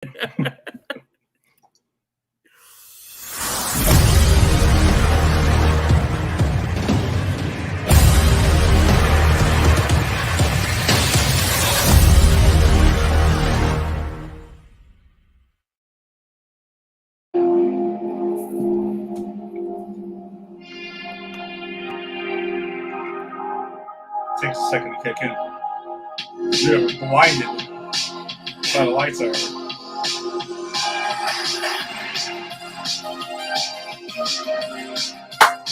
Takes a second to kick in. You're blinded by the lights are.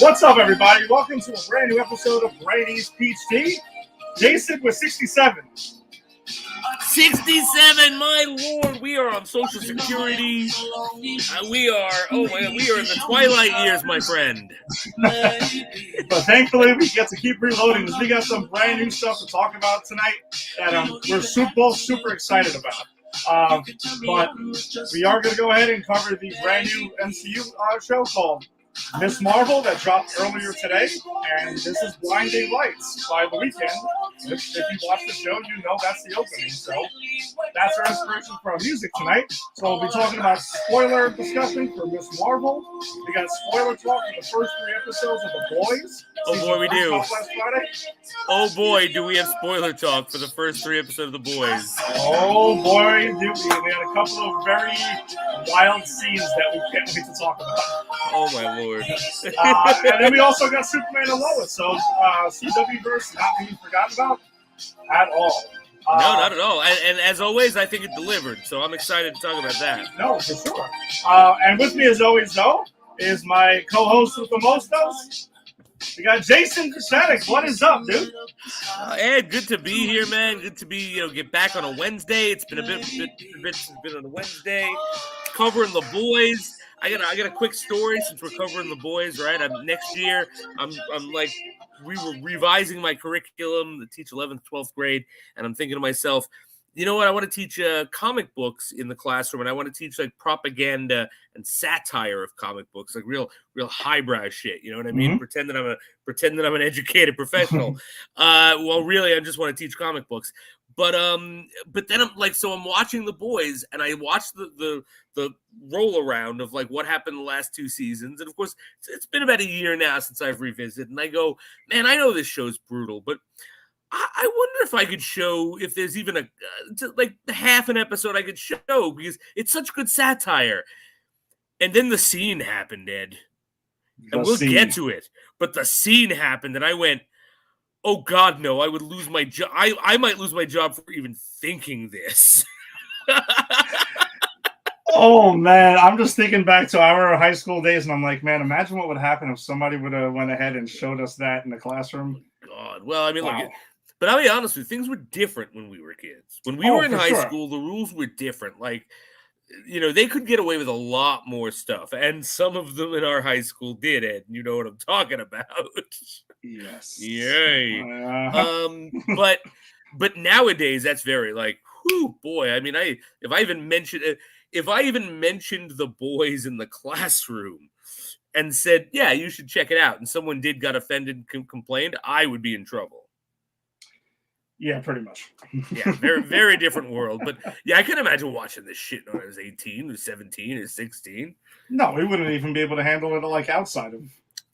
What's up, everybody? Welcome to a brand new episode of Brady's Peach Tea. Jason with 67. 67, my lord, we are on Social Security. We are in the twilight years, my friend. But thankfully, we get to keep reloading because we got some brand new stuff to talk about tonight that we're both super excited about. But we are going to go ahead and cover the brand new MCU show called Ms.Marvel that dropped earlier today, and this is Blinding Lights by The Weeknd. If you watch the show, you know that's the opening. So that's our inspiration for our music tonight. So we'll be talking about spoiler discussion for Ms.Marvel. We got spoiler talk for the first 3 episodes of The Boys. Oh boy, we do. Last Friday. Oh boy, do we have spoiler talk for the first 3 episodes of The Boys. Oh boy, do we. We had a couple of very wild scenes that we can't wait to talk about. Oh my lord. And then we also got Superman and Lois. So CW verse not being forgotten about at all. No, not at all. And as always, I think it delivered. So I'm excited to talk about that. No, for sure. And with me, as always, though, is my co-host with the most. We got Jason Kusanek. What is up, dude? Ed, good to be here, man. Good to be, get back on a Wednesday. It's been a bit on a Wednesday. Covering The Boys. I got a quick story since we're covering The Boys, right? Next year, I'm like revising my curriculum to teach 11th, 12th grade, and I'm thinking to myself, you know what? I want to teach comic books in the classroom, and I want to teach like propaganda and satire of comic books, like real highbrow shit. You know what I mean? Mm-hmm. Pretend that I'm an educated professional. Well, really, I just want to teach comic books. But then I'm like, so I'm watching The Boys, and I watched the roll around of like what happened the last 2 seasons, and of course, it's been about a year now since I've revisited, and I go, man, I know this show's brutal, but I wonder if I could show if there's even like half an episode I could show because it's such good satire. And then the scene happened, Ed. And we'll get to it. But the scene happened, and I went, oh, God, no, I would lose my job. I might lose my job for even thinking this. Oh, man, I'm just thinking back to our high school days, and I'm like, man, imagine what would happen if somebody would have went ahead and showed us that in the classroom. God, well, I mean, wow. Look, but I'll be honest with you, things were different when we were kids. When we were in high school, the rules were different. Like, they could get away with a lot more stuff. And some of them in our high school did, Ed. You know what I'm talking about. Yes. Yay. But nowadays, that's very like, whew, boy. I mean, if I even mentioned The Boys in the classroom and said, yeah, you should check it out, and someone got offended and complained, I would be in trouble. Yeah, pretty much. Yeah, very, very different world. But yeah, I can imagine watching this shit when I was 18 or 17 or 16. No, we wouldn't even be able to handle it like outside of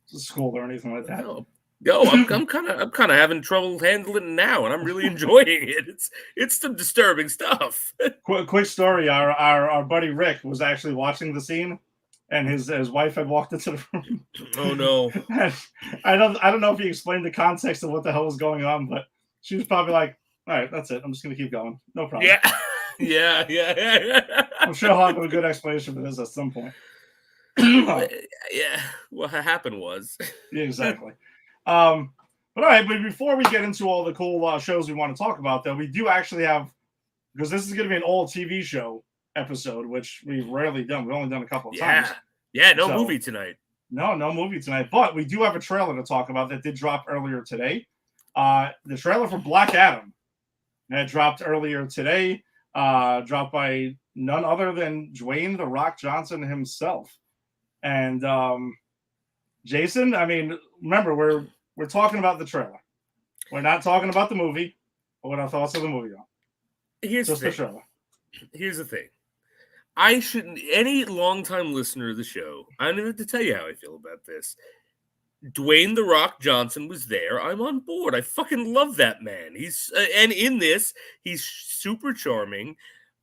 school or anything like that. No, I'm kind of having trouble handling it now, and I'm really enjoying it. It's some disturbing stuff. Quick story: our buddy Rick was actually watching the scene, and his wife had walked into the room. Oh no! I don't know if he explained the context of what the hell was going on, but she was probably like, all right, that's it. I'm just going to keep going. No problem. Yeah. I'm sure I'll have a good explanation for this at some point. Yeah. What happened was. Yeah, exactly. But all right, but before we get into all the cool shows we want to talk about, though, we do actually have, because this is going to be an all TV show episode, which we've rarely done. We've only done a couple of times. Yeah, no movie tonight. No movie tonight. But we do have a trailer to talk about that did drop earlier today. The trailer for Black Adam that dropped earlier today, dropped by none other than Dwayne "The Rock" Johnson himself. And Jason, I mean, remember we're talking about the trailer. We're not talking about the movie or what our thoughts of the movie are. Here's just the trailer. Here's the thing. I shouldn't. Any longtime listener of the show, I don't even have to tell you how I feel about this. Dwayne the Rock Johnson was there. I'm on board. I fucking love that man. He's and in this, he's super charming.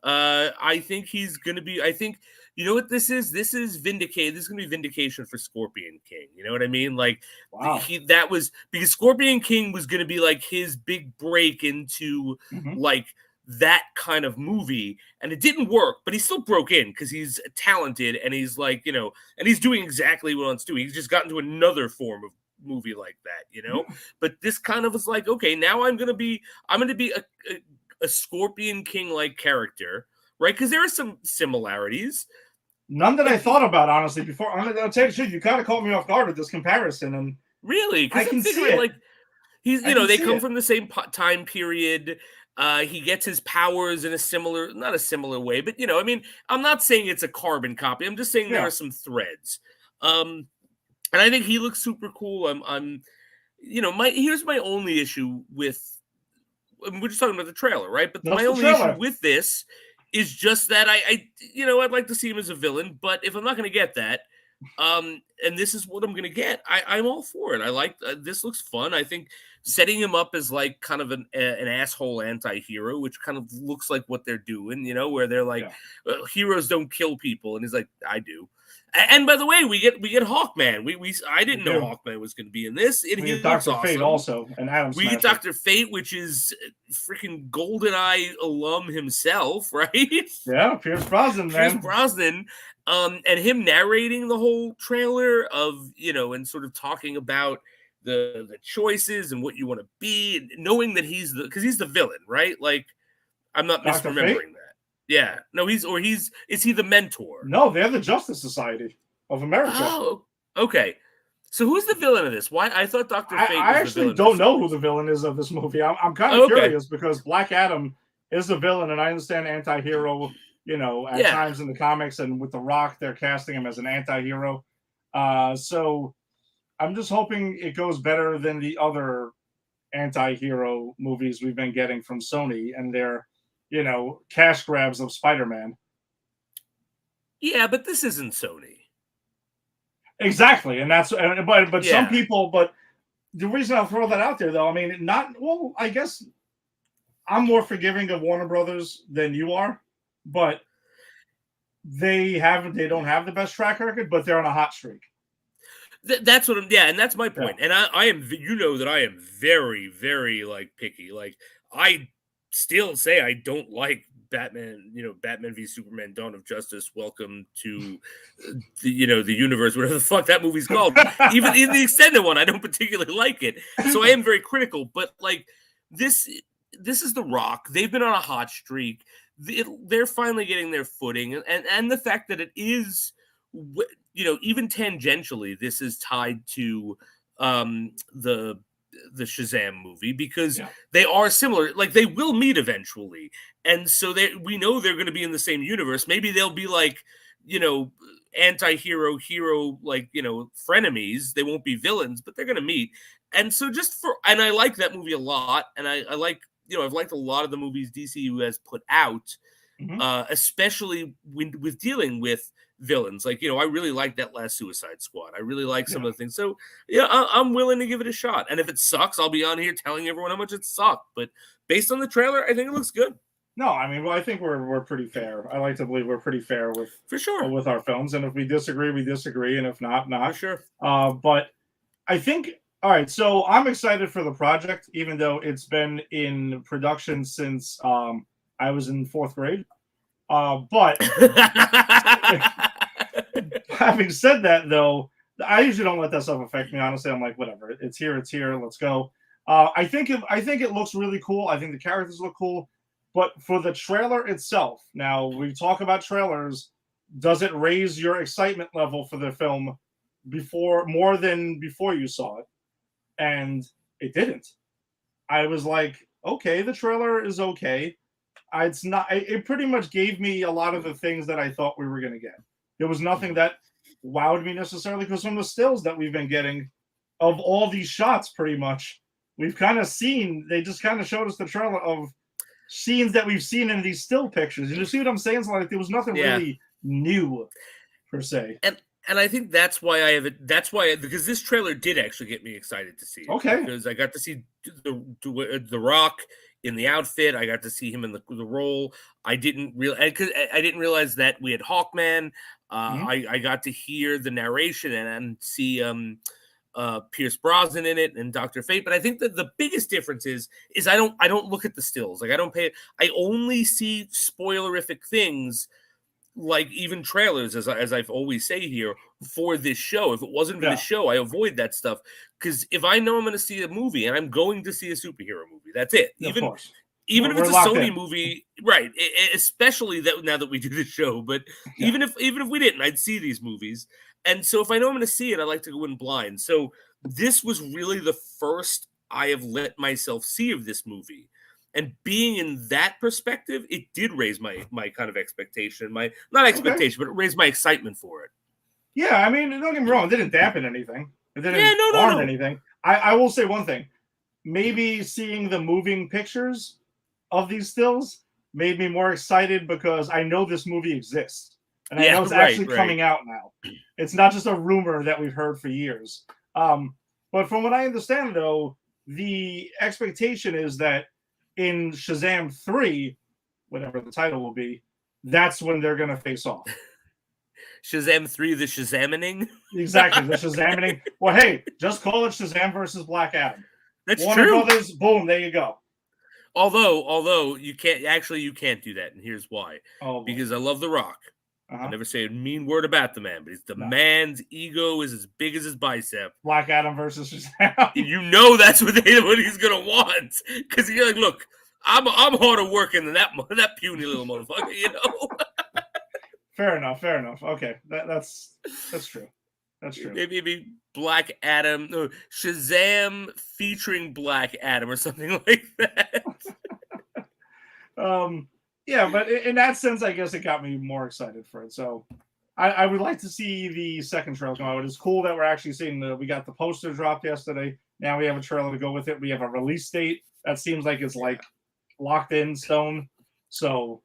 I think he's gonna be. I think you know what this is. This is vindicate. This is gonna be vindication for Scorpion King. You know what I mean? Like Wow. that was because Scorpion King was gonna be like his big break into like that kind of movie, and it didn't work, but he still broke in because he's talented and he's like, and he's doing exactly what he wants to do. He's just gotten to another form of movie like that. But this kind of was like, okay, now I'm gonna be a Scorpion King like character, right? Because there are some similarities. None that I thought about, honestly, before. I'll tell you the truth, you kind of caught me off guard with this comparison, and really, I because can see it. like he's, I can they see come it. from the same time period. He gets his powers in not a similar way, but I mean, I'm not saying it's a carbon copy. I'm just saying there Yeah. are some threads. And I think he looks super cool. Here's my only issue with. We're just talking about the trailer, right? But That's my the only trailer. issue with this is just that I'd like to see him as a villain, but if I'm not going to get that, and this is what I'm going to get, I'm all for it. I like this looks fun. I think setting him up as like kind of an asshole anti-hero, which kind of looks like what they're doing, where they're like, heroes don't kill people, and he's like, I do. And by the way, we get Hawkman. I didn't know Hawkman was going to be in this. We get Dr. Fate also, and Adam We get Dr. Fate, which is freaking GoldenEye alum himself, right? Yeah, Pierce Brosnan, man. Pierce Brosnan, and him narrating the whole trailer of, and sort of talking about the choices and what you want to be, and knowing that he's the villain, right? Like, I'm not misremembering that. Yeah, no, is he the mentor? No, they're the Justice Society of America. Oh, okay. So who's the villain of this? Why I thought Dr. Fate. I actually don't know who the villain is of this movie. I'm kind of curious because Black Adam is the villain, and I understand anti-hero. At times in the comics, and with The Rock, they're casting him as an anti-hero. So I'm just hoping it goes better than the other anti-hero movies we've been getting from Sony and their, cash grabs of Spider-Man. Yeah, but this isn't Sony. Exactly, and that's but some people. But the reason I'll throw that out there, though, I mean, I guess I'm more forgiving of Warner Brothers than you are, but they don't have the best track record, but they're on a hot streak. That's what and that's my point. And I am, that I am very, very like picky. Like, I still say I don't like Batman, Batman v Superman: Dawn of Justice. Welcome to the universe, whatever the fuck that movie's called. Even in the extended one, I don't particularly like it. So I am very critical. But like this is The Rock. They've been on a hot streak. They're finally getting their footing, and the fact that it is, even tangentially, this is tied to the Shazam movie, because they are similar. Like, they will meet eventually, and so we know they're going to be in the same universe. Maybe they'll be like, anti-hero, hero, like, frenemies. They won't be villains, but they're going to meet. And so and I like that movie a lot, and I like, I've liked a lot of the movies DCU has put out, especially with dealing with villains. Like, I really like that last Suicide Squad. I really like some of the things. So, I'm willing to give it a shot. And if it sucks, I'll be on here telling everyone how much it sucked. But based on the trailer, I think it looks good. No, I mean, I think we're pretty fair. I like to believe we're pretty fair with our films. And if we disagree, we disagree. And if not. For sure. But I think, all right, so I'm excited for the project, even though it's been in production since I was in 4th grade. But having said that, though, I usually don't let that stuff affect me. Honestly, I'm like, whatever. It's here. Let's go. I think it looks really cool. I think the characters look cool. But for the trailer itself, now we talk about trailers. Does it raise your excitement level for the film more than before you saw it? And it didn't. I was like, okay, the trailer is okay. It's not. It pretty much gave me a lot of the things that I thought we were going to get. There was nothing that wowed me necessarily, because from the stills that we've been getting of all these shots, pretty much, we've kind of seen. They just kind of showed us the trailer of scenes that we've seen in these still pictures. You see what I'm saying? So like there was nothing really new per se. And I think that's why I have it. That's why because this trailer did actually get me excited to see it. Okay. Because I got to see the Rock in the outfit. I got to see him in the role. I didn't realize that we had Hawkman. I got to hear the narration and see Pierce Brosnan in it and Dr. Fate. But I think that the biggest difference is I don't look at the stills. Like I only see spoilerific things, like even trailers, as I've always say here, for this show. If it wasn't for the show, I avoid that stuff, because if I know I'm going to see a movie and I'm going to see a superhero movie, that's it. Even if it's a Sony movie, right? Especially that now that we do the show, but even if we didn't, I'd see these movies. And so if I know I'm going to see it, I like to go in blind. So this was really the first I have let myself see of this movie. And being in that perspective, it did raise my kind of expectation. But it raised my excitement for it. Yeah, I mean, don't get me wrong, it didn't dampen anything. It didn't harm anything. I will say one thing. Maybe seeing the moving pictures of these stills made me more excited because I know this movie exists. And I know it's actually coming out now. It's not just a rumor that we've heard for years. But from what I understand, though, the expectation is that in Shazam 3, whatever the title will be, that's when they're going to face off. Shazam 3, the Shazamining? Exactly, the Shazamining. Well, hey, just call it Shazam versus Black Adam. That's Warner true. Brothers, boom, there you go. Although you can't do that, and here's why. Oh, because I love The Rock. I never say a mean word about the man, but the man's ego is as big as his bicep. Black Adam versus Shazam. You know that's what he's gonna want, because you're like, look, I'm harder working than that puny little motherfucker, you know. Fair enough. Okay, that's true. That's true. Maybe Black Adam, no, Shazam featuring Black Adam or something like that. Yeah, but in that sense, I guess it got me more excited for it. So I would like to see the second trailer come out. It's cool that we're actually seeing we got the poster dropped yesterday. Now we have a trailer to go with it. We have a release date that seems like it's like locked in stone. So,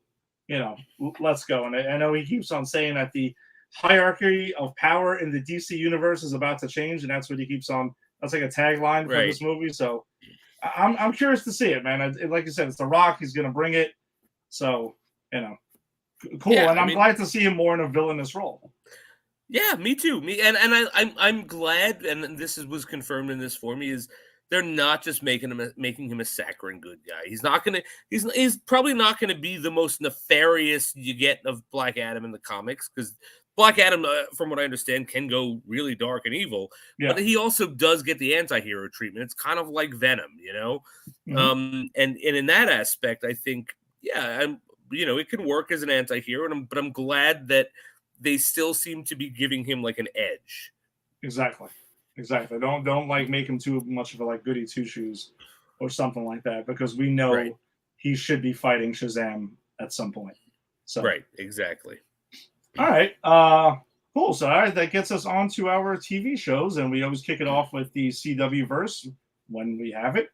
let's go. And I know he keeps on saying that the hierarchy of power in the DC universe is about to change, and that's what he keeps on. That's like a tagline for this movie. So I'm curious to see it, man. Like you said, it's The Rock. He's going to bring it. So, cool. Yeah, and I'm glad to see him more in a villainous role. Yeah, me too. I'm glad, and this was confirmed in this for me, is they're not just making him a saccharine good guy. He's probably not gonna be the most nefarious you get of Black Adam in the comics, because Black Adam, from what I understand, can go really dark and evil, but he also does get the anti-hero treatment. It's kind of like Venom, Mm-hmm. And in that aspect, I think, it can work as an anti-hero, but I'm glad that they still seem to be giving him like an edge. Exactly. Don't like make him too much of a like goody two shoes or something like that, because we know he should be fighting Shazam at some point. So exactly. All right, cool. So that gets us on to our TV shows, and we always kick it off with the CW verse when we have it.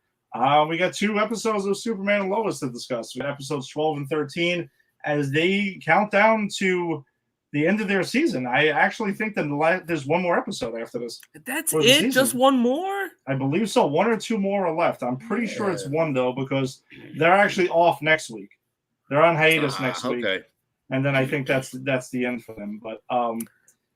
We got 2 episodes of Superman and Lois to discuss. We got episodes 12 and 13 as they count down to the end of their season. I actually think that there's one more episode after this. That's it? Just one more? I believe so. 1 or 2 more are left. I'm pretty sure it's 1, though, because they're actually off next week. They're on hiatus next week. And then I think that's the end for them. But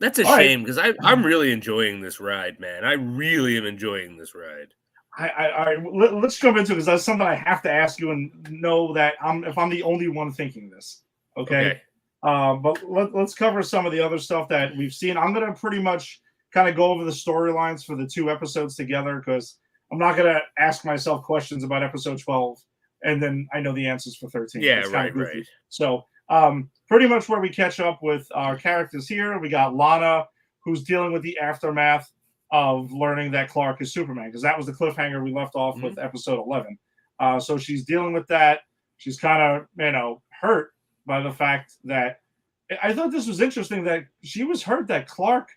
that's a shame, because I'm really enjoying this ride, man. I really am enjoying this ride. Let's jump into it, because that's something I have to ask you and know that if I'm the only one thinking this. Okay. But let's cover some of the other stuff that we've seen. I'm going to pretty much kind of go over the storylines for the 2 episodes together, because I'm not going to ask myself questions about episode 12 and then I know the answers for 13. Yeah, right. So pretty much where we catch up with our characters here, we got Lana, who's dealing with the aftermath of learning that Clark is Superman, because that was the cliffhanger we left off with episode 11. So she's dealing with that. She's kind of, hurt by the fact that I thought this was interesting that she was hurt that Clark,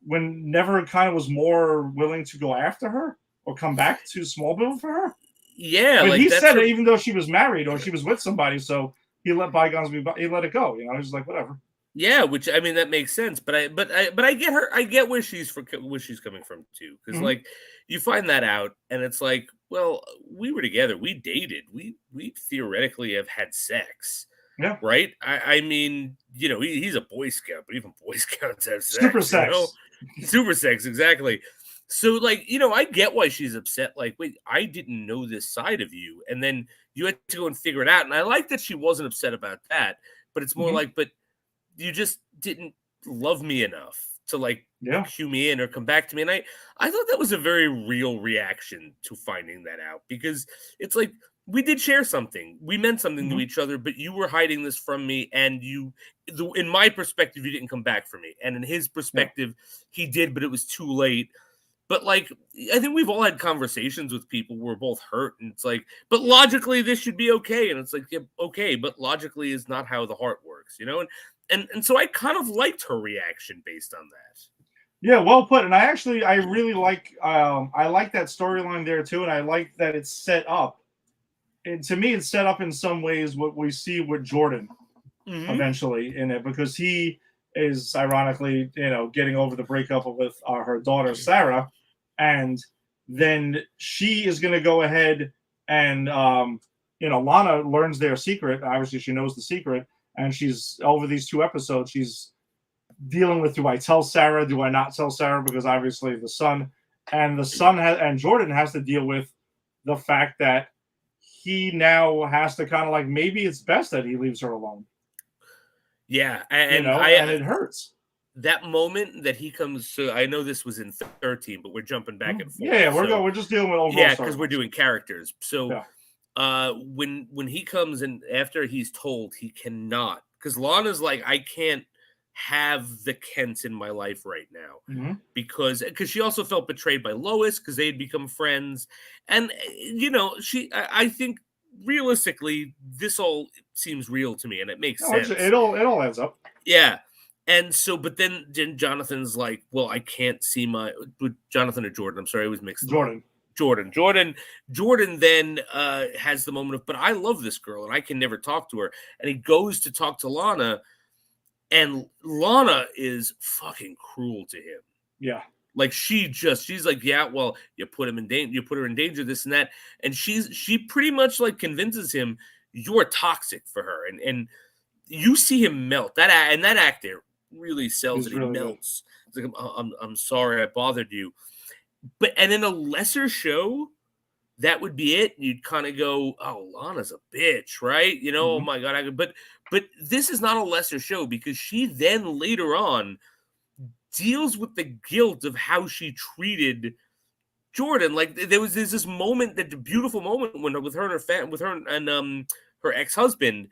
when never kind of was more willing to go after her or come back to Smallville for her. Yeah, But like he that's said her. it even though she was married or she was with somebody, so he let bygones be. He let it go. You know, he's like whatever. Yeah, which I mean that makes sense, but I get her. I get where she's coming from too, because Hmm. like you find that out, and it's like, well, we were together, we dated, we theoretically have had sex, Yeah, right? I mean, he's a Boy Scout, but even Boy Scouts have super sex, sex. super sex, exactly. So like, I get why she's upset. Like, wait, I didn't know this side of you, and then you had to go and figure it out. And I like that she wasn't upset about that, but it's more Hmm. like, but you just didn't love me enough to like Yeah. cue me in or come back to me. And I thought that was a very real reaction to finding that out, because it's like we did share something. We meant something to Hmm. each other, but you were hiding this from me. And in my perspective, you didn't come back for me. And in his Yeah. perspective, he did, but it was too late. But like, I think we've all had conversations with people who are both hurt, and it's like, but logically this should be okay, and it's like, yeah, okay, but logically is not how the heart works, and so I kind of liked her reaction based on that. Yeah, well put. And I really I like that storyline there too, and I like that it's set up. And to me, it's set up in some ways what we see with Jordan Hmm. eventually in it, because he is ironically, getting over the breakup with her daughter Sarah, and then she is going to go ahead and Lana learns their secret. Obviously, she knows the secret, and she's over these 2 episodes. She's dealing with, do I tell Sarah? Do I not tell Sarah? Because obviously and Jordan has to deal with the fact that he now has to kind of like, maybe it's best that he leaves her alone, Yeah, and I and it hurts. that moment that he comes. So I know this was in 13, but we're jumping back and Yeah, forth. yeah, So we're just dealing with overall yeah, because we're storylines. doing characters. So Yeah. when he comes and after he's told he cannot, because Lana's like, I can't have the Kents in my life right now, Hmm. because she also felt betrayed by Lois, because they had become friends. And I think realistically this all seems real to me, and it makes No, sense. it all adds up. Yeah. And so, but then Jonathan's like, well, I can't see with Jonathan or Jordan. I'm sorry, I always mix them up. Jordan. Jordan then has the moment of, but I love this girl and I can never talk to her. And he goes to talk to Lana, and Lana is fucking cruel to him. Yeah. Like she's like, yeah, well, you put him in danger, you put her in danger, this and that. And she pretty much like convinces him you're toxic for her. And you see him melt. That actor really sells it. He's He really good. melts. It's like, I'm sorry I bothered you. And in a lesser show, that would be it. You'd kind of go, "Oh, Lana's a bitch," right? Oh Hmm. my god, but this is not a lesser show, because she then later on deals with the guilt of how she treated Jordan. Like there's this moment, that beautiful moment when with her and her ex-husband,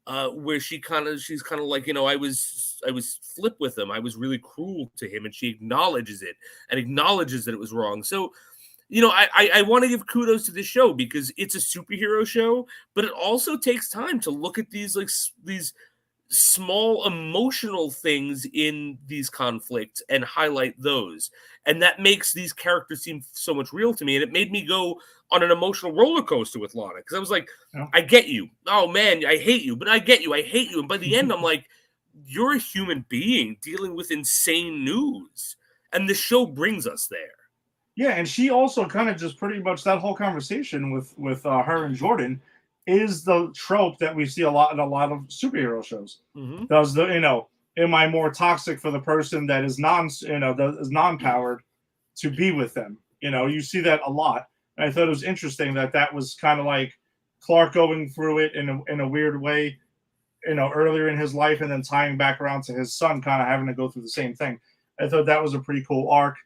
where she's kind of like, I was flip with him, I was really cruel to him, and she acknowledges it and acknowledges that it was wrong. So I want to give kudos to this show, because it's a superhero show, but it also takes time to look at these these small emotional things in these conflicts and highlight those. And that makes these characters seem so much real to me. And it made me go on an emotional roller coaster with Lana, because I was like, Yeah. I get you. Oh man, I hate you, but I get you. I hate you. And by the end, I'm like, you're a human being dealing with insane news. And the show brings us there. Yeah, and she also kind of just pretty much, that whole conversation with her and Jordan is the trope that we see a lot in a lot of superhero shows. Hmm. Does am I more toxic for the person that is that is non-powered to be with them? You see that a lot. And I thought it was interesting that that was kind of like Clark going through it in a weird way, earlier in his life, and then tying back around to his son, kind of having to go through the same thing. I thought that was a pretty cool arc.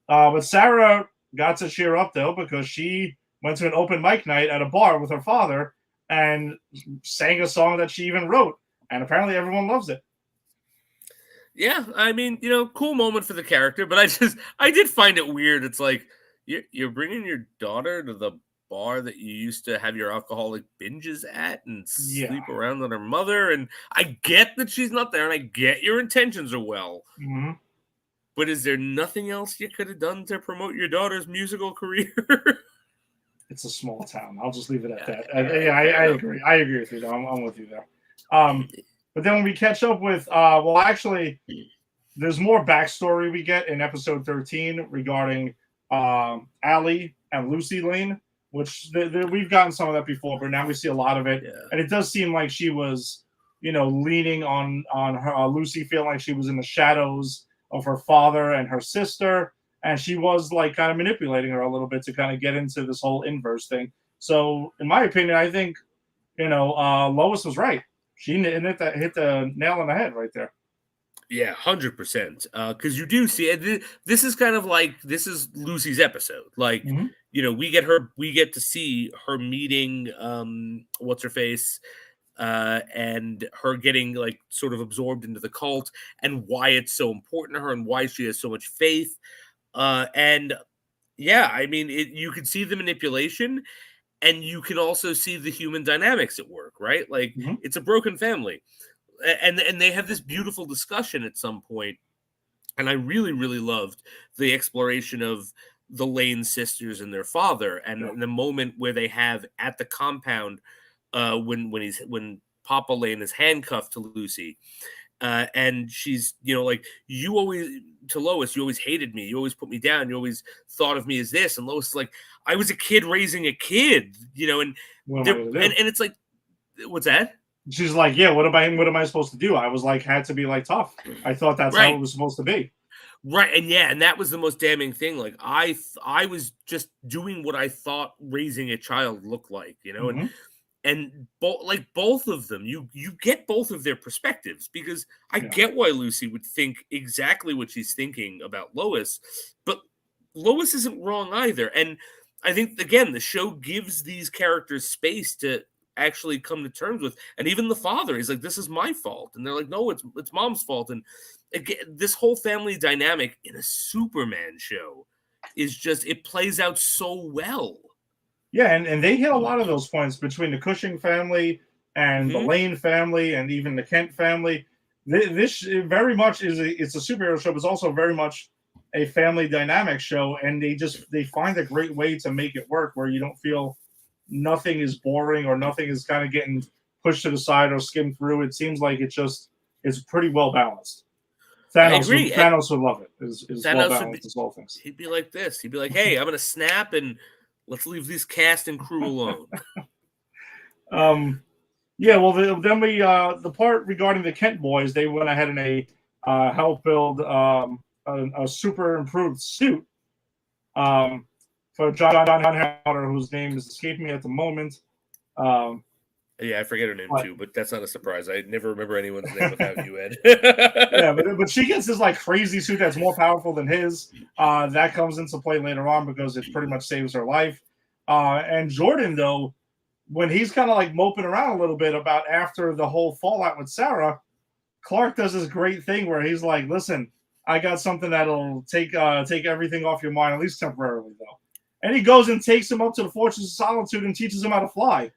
But Sarah got to cheer up though, because she went to an open mic night at a bar with her father and sang a song that she even wrote, and apparently everyone loves it. Yeah, I mean, cool moment for the character, but I did find it weird. It's like you're bringing your daughter to the bar that you used to have your alcoholic binges at and Yeah. sleep around on her mother. And I get that she's not there, and I get your intentions are well. Mm-hmm. But is there nothing else you could have done to promote your daughter's musical career? it's a small town. I'll just leave it at that. Right, Yeah, fair I enough. agree. I agree with you. Though. I'm with you there. But then when we catch up with, well, actually, there's more backstory we get in episode 13 regarding Allie and Lucy Lane, which we've gotten some of that before, but now we see a lot of it, Yeah. and it does seem like she was, leaning on her Lucy, feeling like she was in the shadows of her father and her sister, and she was like kind of manipulating her a little bit to kind of get into this whole inverse thing. So, in my opinion, I think Lois was right. She hit the nail on the head right there. Yeah, 100%. Because you do see it. This is kind of like this is Lucy's episode. Like, Mm-hmm. we get to see her meeting what's her face, and her getting like sort of absorbed into the cult, and why it's so important to her, and why she has so much faith. And yeah, I mean, you can see the manipulation, and you can also see the human dynamics at work, right? Like, Mm-hmm. it's a broken family. And they have this beautiful discussion at some point, and I really really loved the exploration of the Lane sisters and their father, and Yeah. the moment where they have at the compound, when Papa Lane is handcuffed to Lucy, and she's like, you always, to Lois, you always hated me, you always put me down, you always thought of me as this, and Lois is like, I was a kid raising a kid, and What am I gonna do? and it's like, what's that? She's like, yeah, what am I supposed to do? I was like, had to be like tough. I thought that's how Right. it was supposed to be. Right, and yeah, and that was the most damning thing. Like, I was just doing what I thought raising a child looked like, Mm-hmm. and both of them, you get both of their perspectives, because I Yeah. get why Lucy would think exactly what she's thinking about Lois, but Lois isn't wrong either. And I think, again, the show gives these characters space to actually come to terms with, and even the father is like, this is my fault, and they're like, no, it's mom's fault. And again, this whole family dynamic in a Superman show is just, it plays out so well. Yeah, and they hit a lot of those points between the Cushing family and the Mhm. Lane family and even the Kent family. This very much it's a superhero show, but it's also very much a family dynamic show, and they find a great way to make it work where you don't feel nothing is boring or nothing is kind of getting pushed to the side or skimmed through. It seems like it's pretty well balanced. I agree. Thanos would love it. Is well Thanos would be, balanced as all things. he'd be like this. He'd be like, hey, I'm gonna snap, and let's leave this cast and crew alone. Yeah, well, then the part regarding the Kent boys, they went ahead and they helped build a super improved suit for John Howard, whose name is escaping me at the moment. Yeah, I forget her name too, but that's not a surprise. I never remember anyone's name without you, Ed. Yeah, but she gets this like crazy suit that's more powerful than his. That comes into play later on because it pretty much saves her life. And Jordan, though, when he's kind of like moping around a little bit about after the whole fallout with Sarah, Clark does this great thing where he's like, "Listen, I got something that'll take everything off your mind, at least temporarily, though." And he goes and takes him up to the Fortress of Solitude and teaches him how to fly.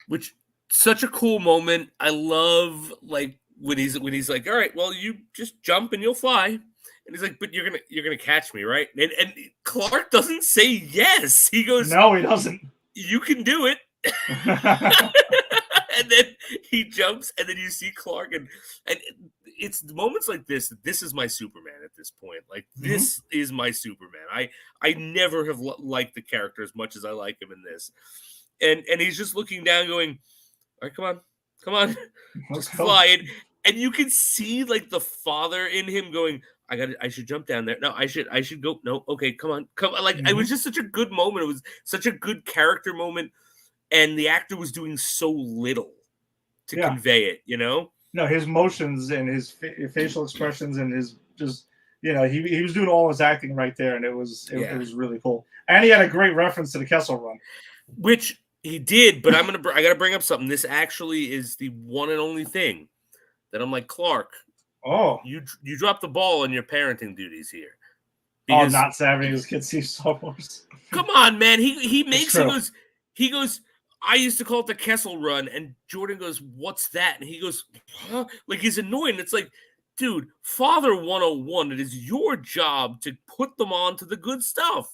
Which, such a cool moment. I love, like, when he's like, all right, well, you just jump and you'll fly. And he's like, but you're gonna catch me, right? And Clark doesn't say yes. He goes, No, he doesn't. You can do it. And then he jumps, and then you see Clark, and it's moments like this. This is my Superman at this point. Like, this is my Superman. I never have liked the character as much as I like him in this. And he's just looking down, going, all right, come on, just fly. And you can see like the father in him going, I should jump down there. No, I should go. No, okay, come on. Like, it was just such a good moment. It was such a good character moment, and the actor was doing so little to convey it. No, his motions and his facial expressions and his just he was doing all his acting right there, and it was really cool. And he had a great reference to the Kessel Run, which he did. But I gotta bring up something. This actually is the one and only thing that I'm like, Clark. Oh, you dropped the ball on your parenting duties here. Because, not having his kids see Star Wars. Come on, man. He goes. I used to call it the Kessel Run, and Jordan goes, "What's that?" And he goes, huh? Like, he's annoyed. And it's like, dude, Father 101. It is your job to put them on to the good stuff.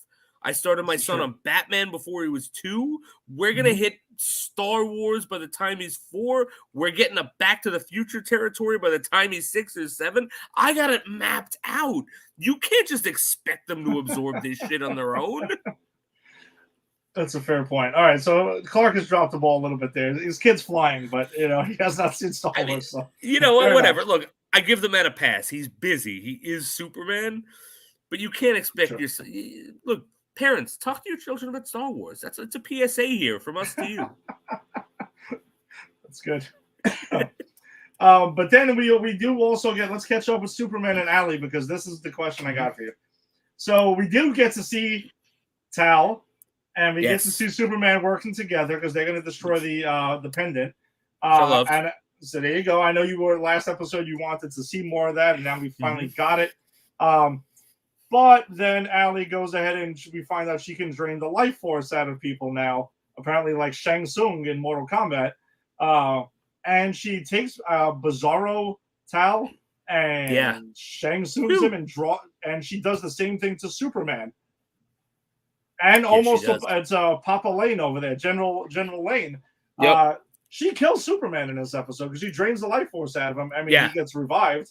I started my son on Batman before he was 2. We're going to hit Star Wars by the time he's 4. We're getting a Back to the Future territory by the time he's 6 or 7. I got it mapped out. You can't just expect them to absorb this shit on their own. That's a fair point. All right, so Clark has dropped the ball a little bit there. His kid's flying, but he has not seen Star Wars. So whatever. Look, I give the man a pass. He's busy. He is Superman, but you can't expect your look. Parents, talk to your children about Star Wars. It's a PSA here from us to you. That's good. But then we do also let's catch up with Superman and Allie, because this is the question I got for you. So we do get to see Tal. And we get to see Superman working together because they're going to destroy the pendant. And so there you go. I know you were last episode. You wanted to see more of that, and now we finally got it. But then Allie goes ahead and we find out she can drain the life force out of people now. Apparently, like Shang Tsung in Mortal Kombat. And she takes Bizarro Tal and Shang Tsungs him and she does the same thing to Superman. And almost it's Papa Lane over there, General Lane. Yep. She kills Superman in this episode because she drains the life force out of him. I mean, he gets revived.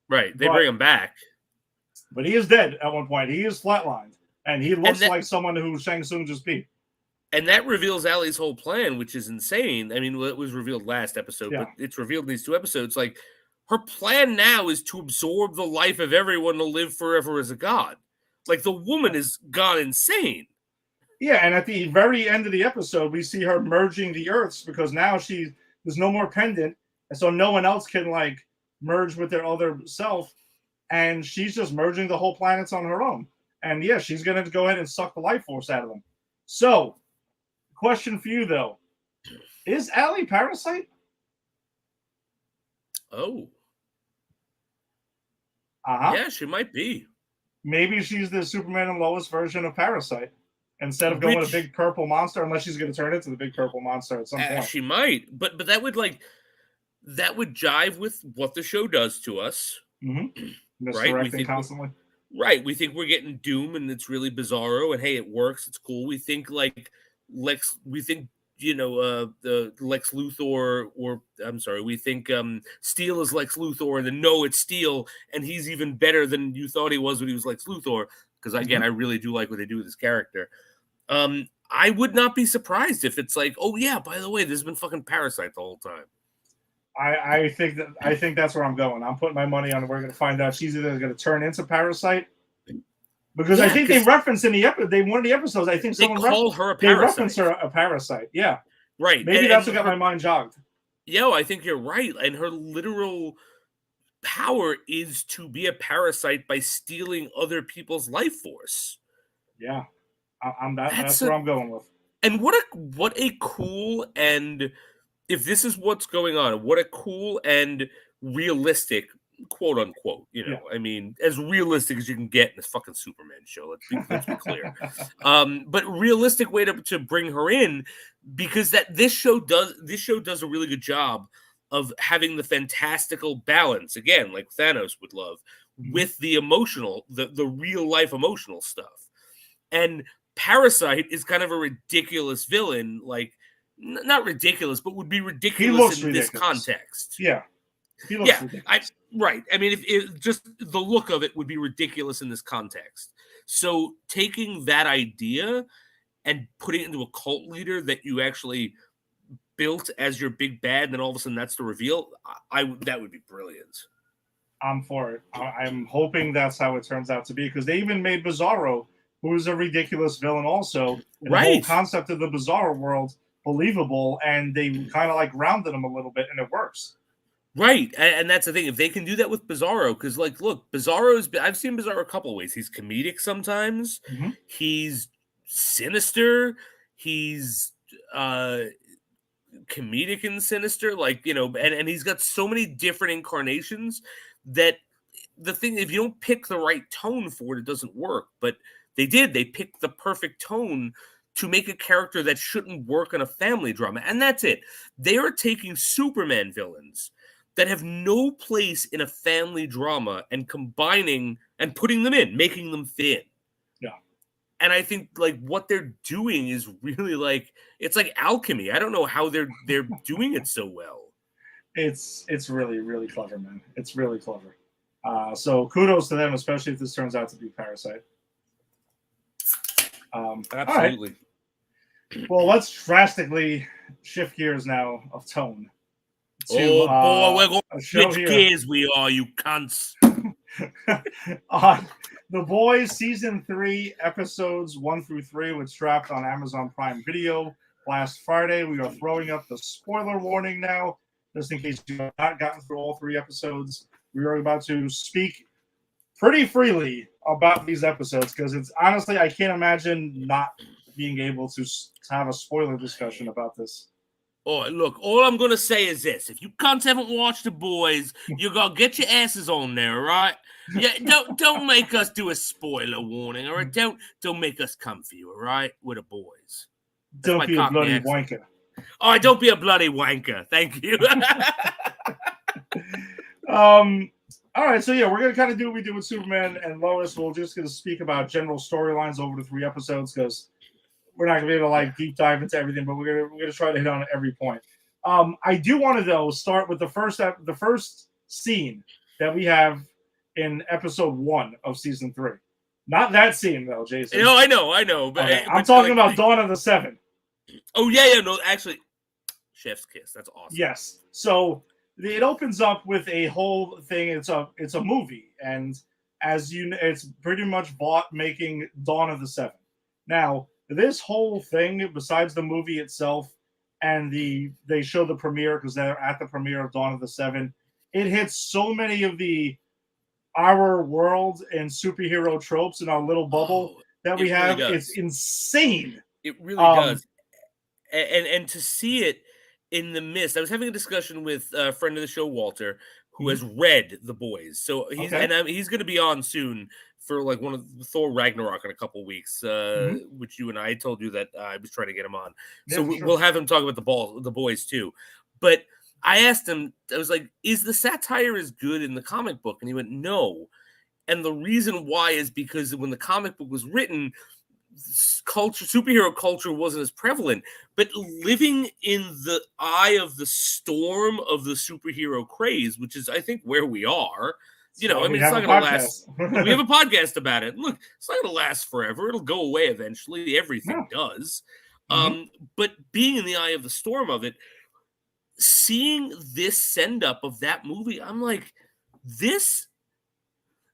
Right. They bring him back. But he is dead at one point. He is flatlined. And he looks like someone who Shang Tsung just beat. And that reveals Allie's whole plan, which is insane. I mean, it was revealed last episode, but it's revealed in these 2 episodes. Like, her plan now is to absorb the life of everyone to live forever as a god. Like, the woman is gone insane. Yeah, and at the very end of the episode, we see her merging the Earths because now there's no more pendant, and so no one else can merge with their other self, and she's just merging the whole planets on her own. And she's gonna go ahead and suck the life force out of them. So, question for you though: is Allie Parasite? Oh, yeah, she might be. Maybe she's the Superman and Lois version of Parasite. Instead of going with a big purple monster, unless she's going to turn into the big purple monster at some point. She might, but that would jive with what the show does to us. Right? We think constantly. Right. We think we're getting Doom, and it's really bizarro, and hey, it works. It's cool. We think the Lex Luthor, or I'm sorry, we think Steel is Lex Luthor, and then no, it's Steel, and he's even better than you thought he was when he was Lex Luthor. Because again, I really do like what they do with this character. I would not be surprised if it's like, oh yeah, by the way, there's been fucking Parasite the whole time. I think that's where I'm going. I'm putting my money on. We're going to find out she's either going to turn into Parasite, because I think they reference in the one of the episodes. I think someone call her a Parasite. They reference her a Parasite. Yeah, right. Maybe that's what got my mind jogged. I think you're right. And her literal power is to be a parasite by stealing other people's life force. Yeah, that's where I'm going with. And what a cool, and if this is what's going on, what a cool and realistic, quote unquote, I mean, as realistic as you can get in this fucking Superman show. Let's be clear. But realistic way to bring her in, because this show does a really good job of having the fantastical balance, again, like Thanos would love, with the emotional, the real life emotional stuff. And Parasite is kind of a ridiculous villain, like not ridiculous, but would be ridiculous in this context. Yeah. He looks ridiculous. Right. I mean, if just the look of it would be ridiculous in this context. So taking that idea and putting it into a cult leader that you actually built as your big bad, and then all of a sudden that's the reveal, that would be brilliant. I'm for it. I'm hoping that's how it turns out to be, because they even made Bizarro, who is a ridiculous villain also. And the whole concept of the Bizarro world believable, and they kind of rounded him a little bit, and it works. Right, and that's the thing. If they can do that with Bizarro, because look, I've seen Bizarro a couple of ways. He's comedic sometimes. He's sinister. He's comedic and sinister, and he's got so many different incarnations that the thing, if you don't pick the right tone for it doesn't work. But they picked the perfect tone to make a character that shouldn't work in a family drama, and that's it. They are taking Superman villains that have no place in a family drama and combining and putting them in, making them fit in. Yeah. And I think like what they're doing is really like it's like alchemy. I don't know how they're doing it so well. It's really, really clever, man. It's really clever. So kudos to them, especially if this turns out to be Parasite. Absolutely. All right. Well, let's drastically shift gears now of tone. To, boy, we're going to switch here. gears. We are, you cunts. The Boys season 3 episodes 1 through 3, which dropped on Amazon Prime Video last Friday. We are throwing up the spoiler warning now, just in case you have not gotten through all 3 episodes. We are about to speak pretty freely about these episodes because it's honestly, I can't imagine not being able to have a spoiler discussion about this. Oh, look, all I'm going to say is this. If you cunts haven't watched The Boys, you got to get your asses on there, all right? Yeah, don't make us do a spoiler warning, all right? Don't make us come for you, all right? We're The Boys. That's don't be a bloody wanker. All right, don't be a bloody wanker. Thank you. All right, so yeah, we're gonna kind of do what we do with Superman and Lois. We're just gonna speak about general storylines over the 3 episodes because we're not gonna be able to like deep dive into everything, but we're gonna try to hit on every point. I do want to though start with the first scene that we have in episode 1 of season 3. Not that scene though, Jason. No, I know, but okay. I'm talking about Dawn of the Seven. Oh yeah, no, actually, Chef's Kiss. That's awesome. Yes, so. It opens up with a whole thing. It's a movie, and as you know, it's pretty much Vought making Dawn of the Seven. Now, this whole thing, besides the movie itself, and they show the premiere because they're at the premiere of Dawn of the Seven. It hits so many of our world and superhero tropes in our little bubble that we have. Really it's insane. It really does, and to see it. In the midst, I was having a discussion with a friend of the show, Walter, who has read The Boys. So he's he's going to be on soon for like one of Thor Ragnarok in a couple weeks, which you and I told you that I was trying to get him on. So we'll have him talk about the Boys too. But I asked him, I was like, "Is the satire as good in the comic book?" And he went, "No." And the reason why is because when the comic book was written, superhero culture wasn't as prevalent, but living in the eye of the storm of the superhero craze, which is I think where we are, you know, I mean, it's not going to last. We have a podcast about it. Look, it's not going to last forever. It'll go away eventually. Everything does. But being in the eye of the storm of it, seeing this send up of that movie, I'm like, this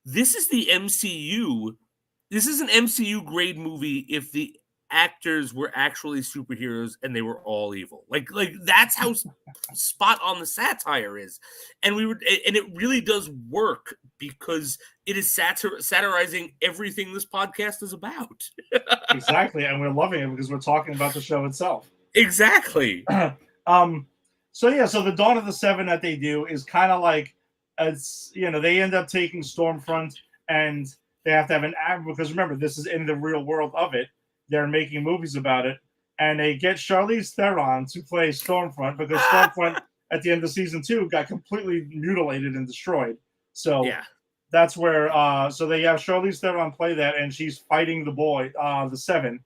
is the MCU. This is an MCU grade movie if the actors were actually superheroes and they were all evil. Like that's how spot on the satire is. And it really does work because it is satirizing everything this podcast is about. Exactly, and we're loving it because we're talking about the show itself. Exactly. So the Dawn of the Seven that they do is kind of like they end up taking Stormfront and they have to have an ad because remember, this is in the real world of it. They're making movies about it. And they get Charlize Theron to play Stormfront because Stormfront at the end of season 2 got completely mutilated and destroyed. So that's where so they have Charlize Theron play that and she's fighting the Seven.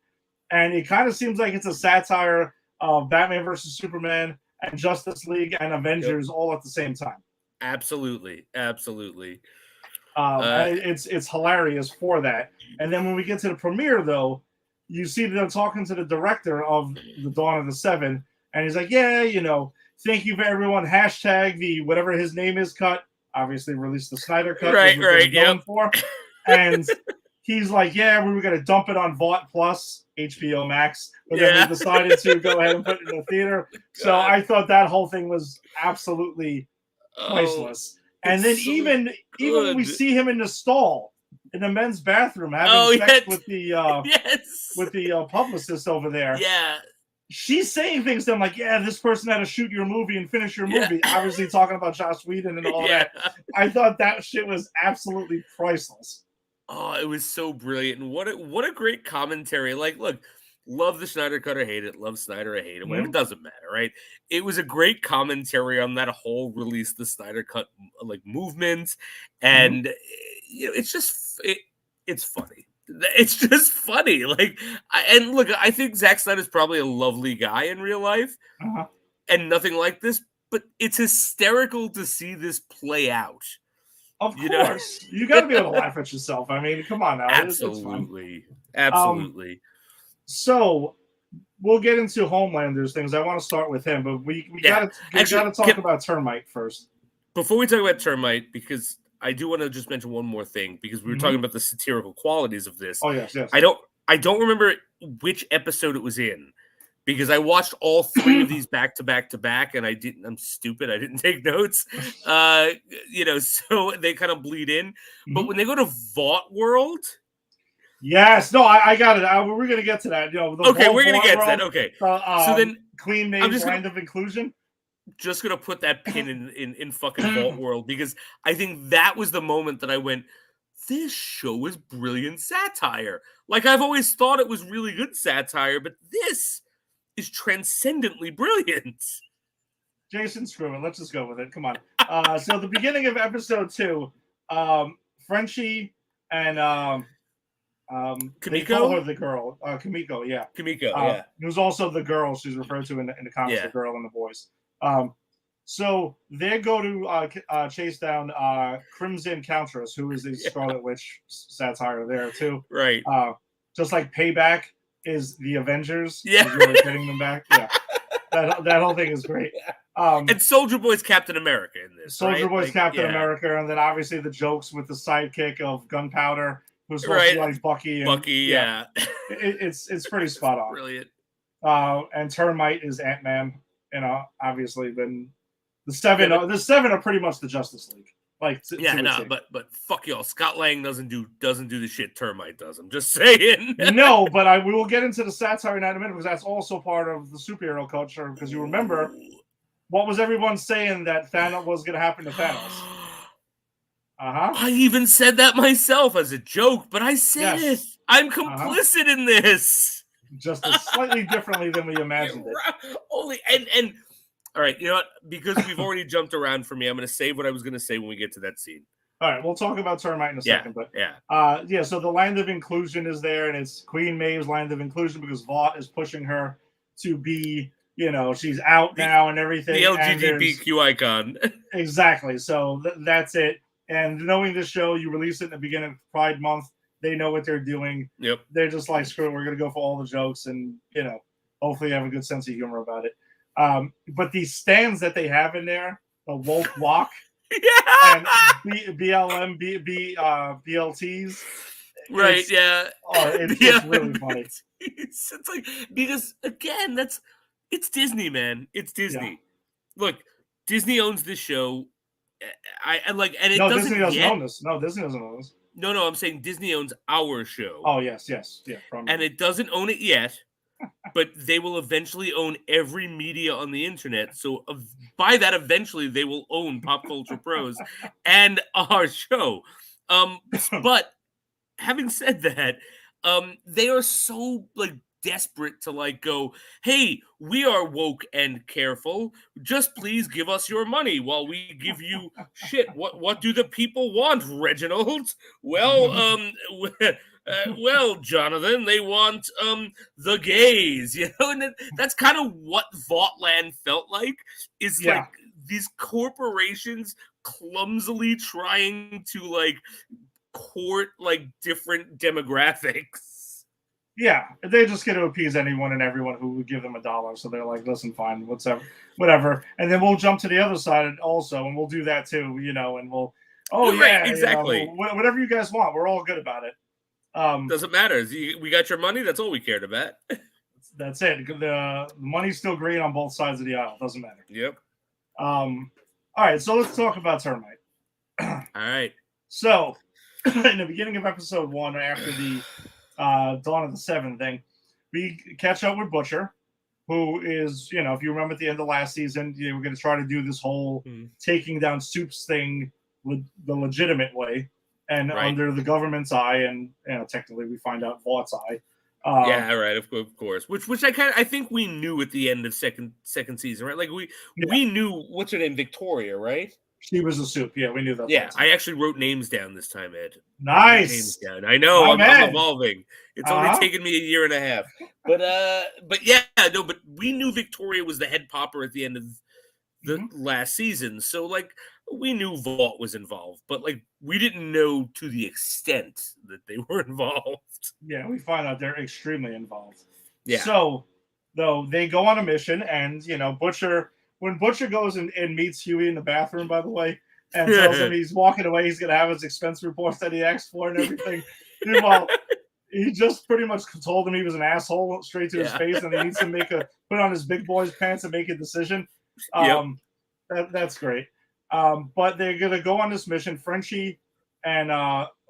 And it kind of seems like it's a satire of Batman versus Superman and Justice League and Avengers all at the same time. Absolutely. It's hilarious for that. And then when we get to the premiere, though, you see them talking to the director of the Dawn of the Seven, and he's like, thank you for everyone. Hashtag the whatever his name is cut. Obviously, released the Snyder cut. Right. For. And he's like, we were going to dump it on Vought Plus, HBO Max, but then we decided to go ahead and put it in the theater. So I thought that whole thing was absolutely priceless. And then even when we see him in the stall in the men's bathroom having sex with the publicist over there, she's saying things to him like, this person had to shoot your movie and finish your movie. Obviously talking about Joss Whedon and all that. I thought that shit was absolutely priceless. Oh, it was so brilliant. And what a great commentary. Like, look, love the Snyder Cut or hate it. Love Snyder, I hate it. Whatever, it doesn't matter, right? It was a great commentary on that whole release the Snyder Cut like movement. And it's just it's funny. It's just funny. Like, and look, I think Zack Snyder's probably a lovely guy in real life, Uh-huh. and nothing like this. But it's hysterical to see this play out. Of You know, course, you got to be able to laugh at yourself. I mean, come on now, it's fun. absolutely, Um, absolutely. so we'll get into Homelander's things. I want to start with him, but we Yeah, gotta actually, talk about Termite first. before we talk about Termite, because I do want to just mention one more thing, because we were talking Mm-hmm. about the satirical qualities of this. Oh yes, yes. I don't remember which episode it was in, because I watched all three of these back to back to back, and I'm stupid. I didn't take notes. So they kind of bleed in. But Mm-hmm. when they go to Vought World, Yes, no, I got it. We're gonna get to that. You know, the okay, Vault we're gonna get to World, that. Okay, so then Queen I'm Maeve's just gonna Land of Inclusion. put that pin in fucking Vault World, because I think that was the moment that I went, this show is brilliant satire. Like, I've always thought it was really good satire, but this is transcendently brilliant. Jason, screw it. Let's just go with it. Come on. So the beginning of episode 2, Frenchie and they call her Kimiko? the girl, Kimiko. Yeah, Kimiko, yeah. who's also the girl she's referred to in the comics, Yeah. the girl and the boys. So they go to chase down Crimson Countess, who is the Scarlet Witch satire there too. Right. Just like Payback is the Avengers. Yeah. You're getting them back. Yeah. That whole thing is great. And Soldier Boy's Captain America in this. Soldier right? Boy's like, Captain America, and then obviously the jokes with the sidekick of Gunpowder, who's supposed to be like Bucky. And, yeah. It's pretty spot on. Brilliant. And Termite is Ant-Man. You know, obviously, then the seven are pretty much the Justice League. Like, but fuck y'all. Scott Lang doesn't do the shit Termite does. I'm just saying. No, but we will get into the satire in a minute, because that's also part of the superhero culture. Because you remember, what was everyone saying that Thanos was going to happen to Thanos? I even said that myself as a joke, but I said it. I'm complicit in this. Just slightly differently than we imagined it. Only and all right, you know what? Because we've already jumped around for me, I'm going to save what I was going to say when we get to that scene. All right, we'll talk about Termite in a second, but so the Land of Inclusion is there, and it's Queen Maeve's Land of Inclusion, because Vought is pushing her to be, you know, she's out now and everything. The LGBTQ icon. Exactly. So that's it. And knowing this show, you release it in the beginning of Pride Month. They know what they're doing. Yep. They're just like, screw it, we're going to go for all the jokes, and, you know, hopefully have a good sense of humor about it. But these stands that they have in there, the woke walk, and BLM, BLTs. Right, yeah. It's really funny. It's like, because again, it's Disney, man. It's Disney. Yeah. Look, Disney owns this show. Disney doesn't own this. No, Disney doesn't own this. No, I'm saying Disney owns our show. Oh, yes, yeah. And it doesn't own it yet, but they will eventually own every media on the internet. So by that, eventually they will own Pop Culture Pros and our show. But having said that, they are so like desperate to like go, hey, we are woke and careful. Just please give us your money while we give you shit. What do the people want, Reginald? Well, well, Jonathan, they want the gays, you know, and that's kind of what Vaughtland felt like. Is like these corporations clumsily trying to like court like different demographics. Yeah, they just get to appease anyone and everyone who would give them $1. So they're like, listen, fine, whatever. And then we'll jump to the other side also, and we'll do that too, you know, and we'll, exactly. You know, whatever you guys want, we're all good about it. Doesn't matter. We got your money. That's all we cared about. That's it. The money's still green on both sides of the aisle. Doesn't matter. Yep. All right, so let's talk about Termite. All right. So, in the beginning of episode 1, after the Dawn of the Seven thing, we catch up with Butcher, who is, you know, if you remember at the end of last season, we're going to try to do this whole taking down Soups thing with the legitimate way, and under the government's eye, and you know, technically we find out Vaught's eye. Of course. Which I think we knew at the end of second season, right? Like we knew, what's her name, Victoria, right? She was a soup. Yeah, we knew that. Yeah, I actually wrote names down this time, Ed. Nice. Names down. I know I'm evolving. It's only taken me a year and a half. But yeah, no, but we knew Victoria was the head popper at the end of the last season. So like we knew Vought was involved, but like we didn't know to the extent that they were involved. Yeah, we find out they're extremely involved. Yeah. So though they go on a mission, and when Butcher goes and meets Huey in the bathroom, by the way, and tells him he's walking away, he's gonna have his expense report that he asked for and everything. Meanwhile, he just pretty much told him he was an asshole straight to his face, and he needs to put on his big boy's pants and make a decision. That's great. But they're gonna go on this mission. Frenchie and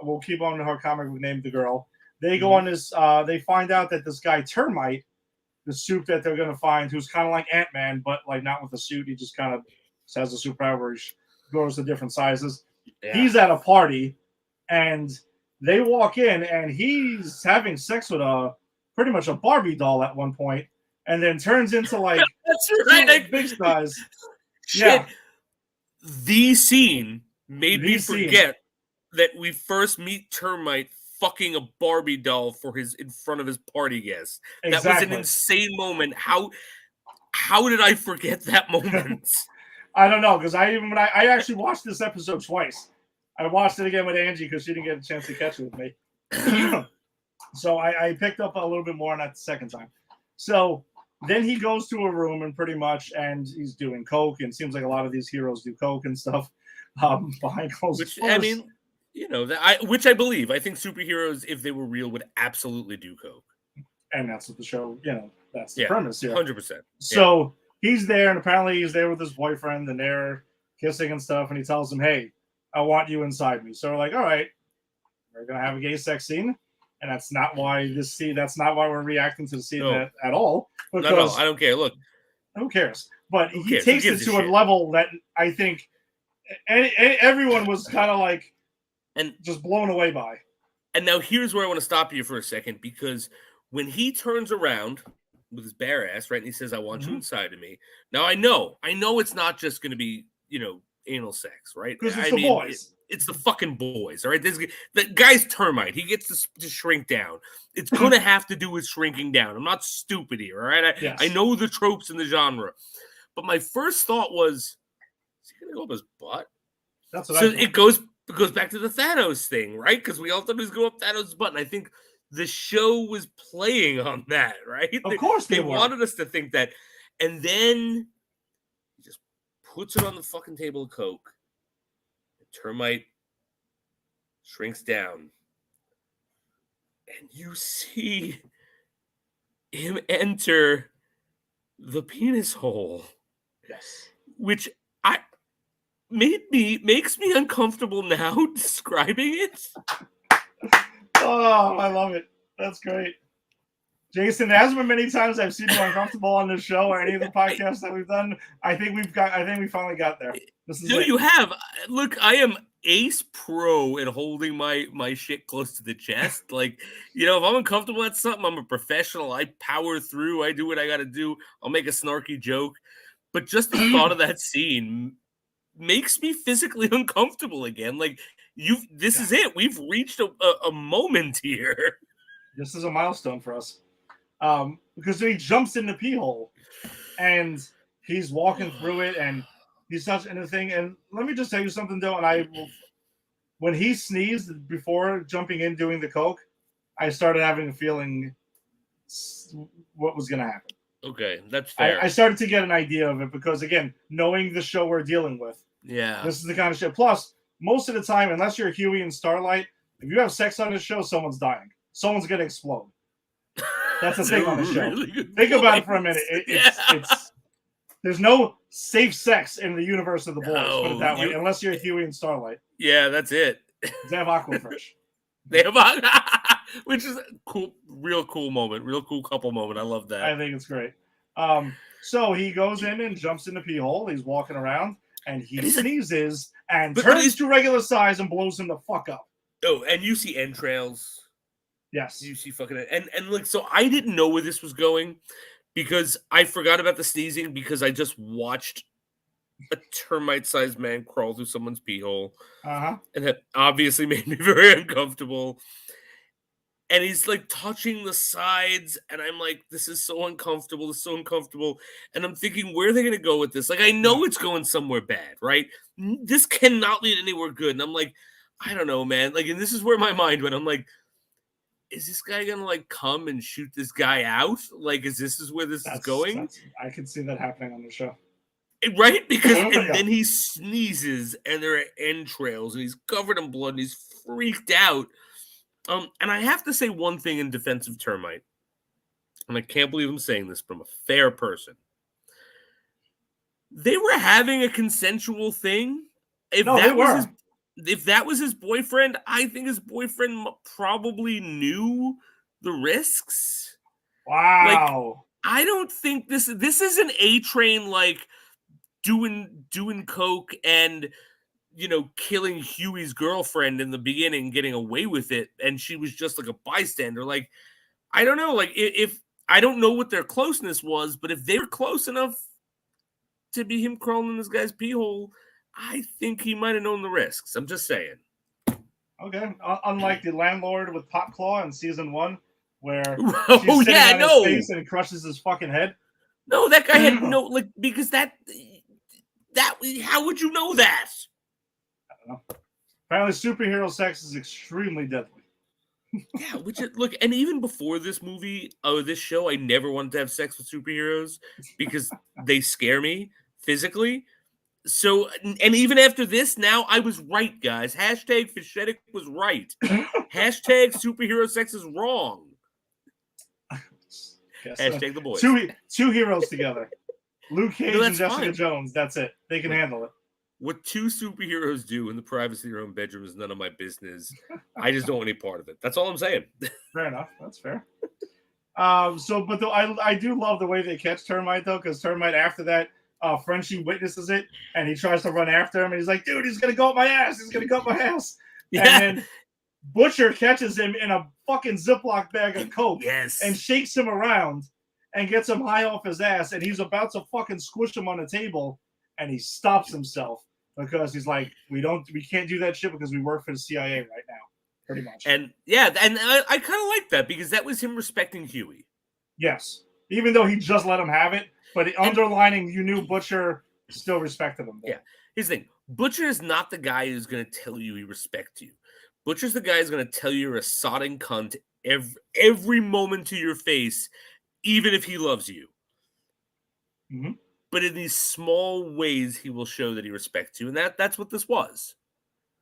we'll keep on her comic book name, the girl. They go on this. They find out that this guy Termite, the suit that they're gonna find, who's kind of like Ant-Man, but like not with a suit. He just kind of has a superpower where he grows to different sizes. Yeah. He's at a party, and they walk in, and he's having sex with pretty much a Barbie doll at one point, and then turns into like that's right, big size. Shit. Yeah. The scene made me forget that we first meet Termite fucking a Barbie doll in front of his party guests. Exactly. That was an insane moment. How did I forget that moment? I don't know, because I actually watched this episode twice. I watched it again with Angie because she didn't get a chance to catch it with me. So I picked up a little bit more on that the second time. So then he goes to a room and he's doing coke, and it seems like a lot of these heroes do coke and stuff behind closed doors. I mean, which I believe. I think superheroes, if they were real, would absolutely do coke. And that's what the show, that's the premise here. 100%. So he's there, and apparently he's there with his boyfriend, and they're kissing and stuff, and he tells him, "Hey, I want you inside me." So we're like, all right, we're going to have a gay sex scene. And that's not why we're reacting to the scene at all. Because no, I don't care. Look. Who cares? But he takes it to a level that I think everyone was kind of like and just blown away by. And now here's where I want to stop you for a second, because when he turns around with his bare ass, right, and he says, "I want you inside of me." Now I know it's not just going to be, anal sex, right? Because it's the boys. It's the fucking boys, all right? The guy's Termite. He gets to shrink down. It's going to have to do with shrinking down. I'm not stupid here, all right? I know the tropes in the genre. But my first thought was, is he going to go up his butt? That's what it goes back to the Thanos thing, right? Because we all thought he was going up Thanos' butt. And I think the show was playing on that, right? Of course they wanted us to think that. And then he just puts it on the fucking table of coke. Termite shrinks down, and you see him enter the penis hole. Yes, which makes me uncomfortable now describing it. Oh, I love it. That's great. Jason, there hasn't been many times I've seen you uncomfortable on this show or any of the podcasts that we've done. I think we finally got there. You have. Look, I am ace pro at holding my shit close to the chest. Like, if I'm uncomfortable at something, I'm a professional. I power through. I do what I got to do. I'll make a snarky joke. But just the thought of that scene makes me physically uncomfortable again. Like, this is it. We've reached a moment here. This is a milestone for us. Because he jumps in the pee hole, and he's walking through it, and he's touching the thing. And let me just tell you something, though. And when he sneezed before jumping in doing the coke, I started having a feeling what was going to happen. Okay, that's fair. I started to get an idea of it because, again, knowing the show we're dealing with, this is the kind of shit. Plus, most of the time, unless you're Huey and Starlight, if you have sex on this show, someone's dying. Someone's going to explode. That's the thing on the show. Really think about it for a minute. It's there's no safe sex in the universe of the boys, put it that way, unless you're Huey and Starlight. Yeah, that's it. They have Aquafresh. Which is a cool, real cool moment, real cool couple moment. I love that. I think it's great. So he goes in and jumps in the pee hole. He's walking around, and he sneezes and turns to regular size and blows him the fuck up. Oh, and you see entrails. Yes. You see fucking and like, so I didn't know where this was going because I forgot about the sneezing because I just watched a termite-sized man crawl through someone's pee hole, Uh-huh. and that obviously made me very uncomfortable. And he's like touching the sides, and I'm like, this is so uncomfortable. This is so uncomfortable. And I'm thinking, where are they going to go with this? Like, I Yeah. know it's going somewhere bad, right? This cannot lead anywhere good. And I'm like, I don't know, man. Like, and this is where my mind went. I'm like, is this guy gonna like come and shoot this guy out? Like, is where this is going? I can see that happening on the show. Right? Because and Yeah. then he sneezes and there are entrails and he's covered in blood and he's freaked out. And I have to say one thing in defense of Termite, and I can't believe I'm saying this from a fair person. They were having a consensual thing. If No, they were. If that was his boyfriend, I think his boyfriend probably knew the risks. Wow. Like, I don't think this is an A-Train like doing coke and killing Huey's girlfriend in the beginning, getting away with it, and she was just like a bystander. Like, I don't know. Like, if I don't know what their closeness was, but if they were close enough to be him crawling in this guy's pee hole, I think he might have known the risks. I'm just saying. Okay. Unlike the landlord with Pop Claw in season 1, where Oh, she's sitting on no. his face and he crushes his fucking head. No, that guy had no, like, because that how would you know that? I don't know. Apparently, superhero sex is extremely deadly. Yeah, look, and even before this movie, this show, I never wanted to have sex with superheroes because they scare me physically. So, and even after this, now I was right, guys. Hashtag Fishetic was right. Hashtag superhero sex is wrong. Yes, Hashtag the boys. Two heroes together. Luke Cage and Jessica fine. Jones. That's it. They can handle it. What two superheroes do in the privacy of their own bedroom is none of my business. I just don't want any part of it. That's all I'm saying. Fair enough. That's fair. But though I do love the way they catch Termite though, because Termite after that, Frenchie witnesses it and he tries to run after him and he's like, dude, he's gonna go up my ass. He's gonna go up my ass. Yeah. And then Butcher catches him in a fucking Ziploc bag of coke. Yes. And shakes him around and gets him high off his ass, and he's about to fucking squish him on the table, and he stops himself because he's like, we can't do that shit because we work for the CIA right now, pretty much. And yeah, and I kind of like that because that was him respecting Huey. Yes, even though he just let him have it, but underlining, you knew Butcher still respected him. Yeah, here's the thing: Butcher is not the guy who's going to tell you he respects you. Butcher's the guy who's going to tell you you're a sodding cunt every moment to your face, even if he loves you. Mm-hmm. But in these small ways, he will show that he respects you, and that's what this was.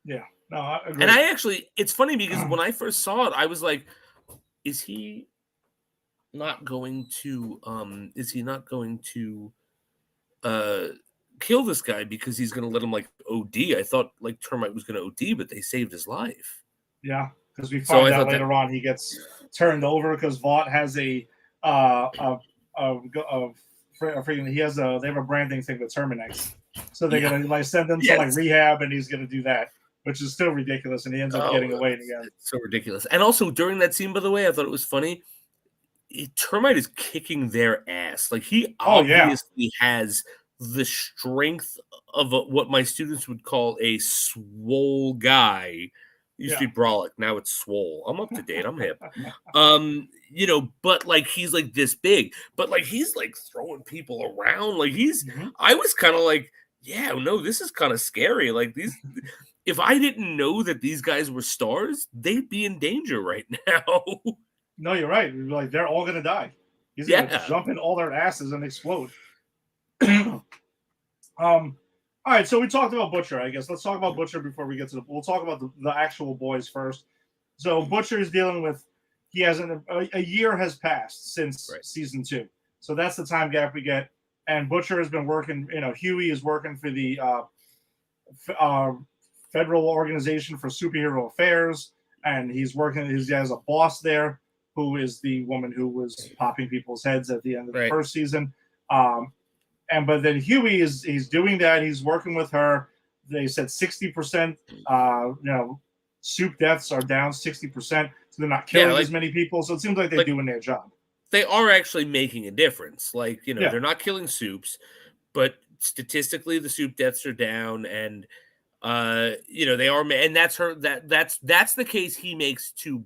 Yeah, no, I agree. And it's funny because when I first saw it, I was like, is he not going to kill this guy because he's going to let him like OD? I thought like Termite was going to OD, but they saved his life. Yeah, because we find out later on he gets turned over because Vought has they have a branding thing with Terminex, so they're gonna like send him to like rehab, and he's gonna do that, which is still ridiculous, and he ends up getting away again. It's so ridiculous. And also during that scene, by the way, I thought it was funny. Termite is kicking their ass. Like he obviously has the strength of what my students would call a swole guy. Used to be brolic, now it's swole. I'm up to date. I'm hip. But like he's like this big, but like he's like throwing people around. Like I was kind of like, yeah, no, this is kind of scary. Like if I didn't know that these guys were stars, they'd be in danger right now. No, you're right. Like they're all gonna die. He's gonna jump in all their asses and explode. All right, so we talked about Butcher, I guess. Let's talk about Butcher before we get to we'll talk about the actual boys first. So Butcher is dealing with, he has a year has passed since season 2. So that's the time gap we get. And Butcher has been working, Huey is working for the Federal Organization for Superhero Affairs. And he has a boss there who is the woman who was popping people's heads at the end of the first season. But then Huey he's doing that. He's working with her. They said 60%, soup deaths are down 60%. So they're not killing as many people. So it seems like they're doing their job. They are actually making a difference. Like, they're not killing soups, but statistically the soup deaths are down, and they are, and that's that's the case he makes to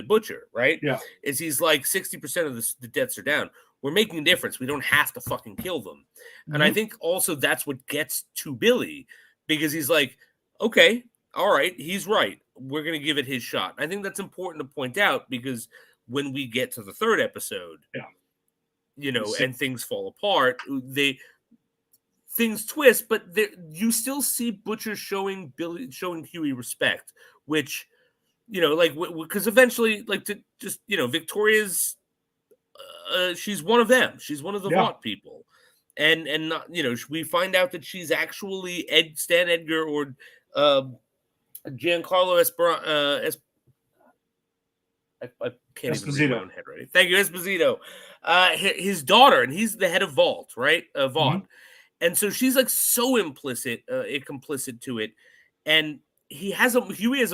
Butcher, right? Yeah. Is he's like 60% of the deaths are down. We're making a difference. We don't have to fucking kill them. And I think also that's what gets to Billy, because he's like, okay, all right, he's right. We're going to give it his shot. I think that's important to point out, because when we get to the third episode, and things fall apart, things twist, but you still see Butcher showing Huey respect, which, because eventually, Victoria's, she's one of them. She's one of the Vought people. And not, we find out that she's actually Stan Edgar or Giancarlo I can't even read my own head right. Thank you, Esposito. His daughter, and he's the head of Vought, right? Vought. And so she's like so complicit to it. And Huey has a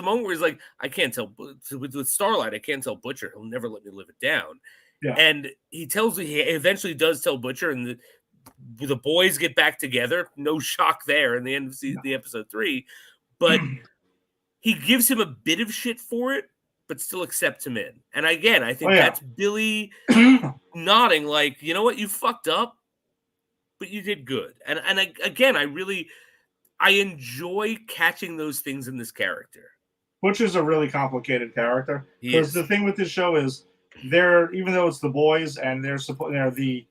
moment where he's like, I can't tell with Starlight, I can't tell Butcher. He'll never let me live it down. Yeah. And he eventually does tell Butcher, and the boys get back together. No shock there in the end of the episode 3. But he gives him a bit of shit for it, but still accepts him in. And again, I think that's Billy nodding like, you know what, you fucked up, but you did good. And I enjoy catching those things in this character. Butcher's a really complicated character, because the thing with this show is even though it's the boys and they're the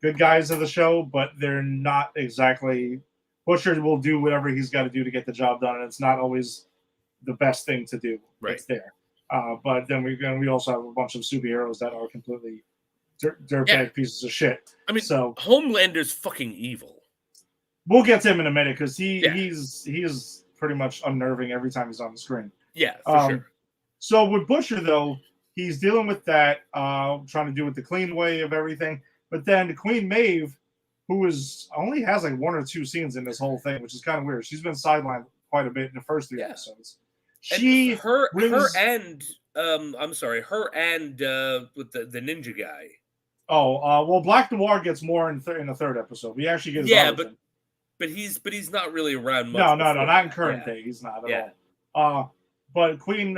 good guys of the show, but they're not exactly. Butcher will do whatever he's got to do to get the job done, and it's not always the best thing to do. Right. It's there. But then we also have a bunch of superheroes that are completely dirtbag pieces of shit. I mean, so Homelander's fucking evil. We'll get to him in a minute, because he is pretty much unnerving every time he's on the screen. Yeah, for sure. So with Butcher, though, he's dealing with that, trying to do it the clean way of everything. But then the Queen Maeve, who only has like 1 or 2 scenes in this whole thing, which is kind of weird. She's been sidelined quite a bit in the first 3 episodes. Her and with the ninja guy. Well, Black Noir gets more in the third episode. We actually get but he's not really around much. No, not in current day. He's not at all. But Queen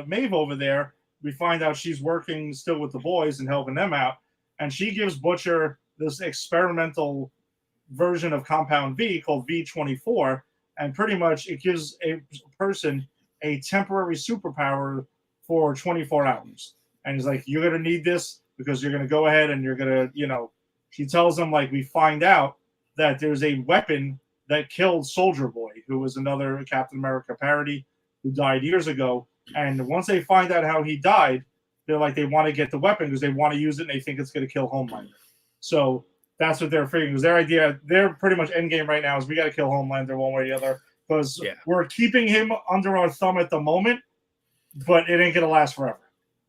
Maeve over there, we find out she's working still with the boys and helping them out, and she gives Butcher this experimental version of Compound V called V24, and pretty much it gives a person a temporary superpower for 24 hours. And he's like, you're going to need this because you're going to go ahead and you're going to, she tells him, like, we find out that there's a weapon that killed Soldier Boy, who was another Captain America parody who died years ago. And once they find out how he died, they're like, they want to get the weapon because they want to use it and they think it's going to kill Homelander. So that's what they're figuring. Because their idea, they're pretty much endgame right now, is we got to kill Homelander one way or the other. Because we're keeping him under our thumb at the moment, but it ain't going to last forever.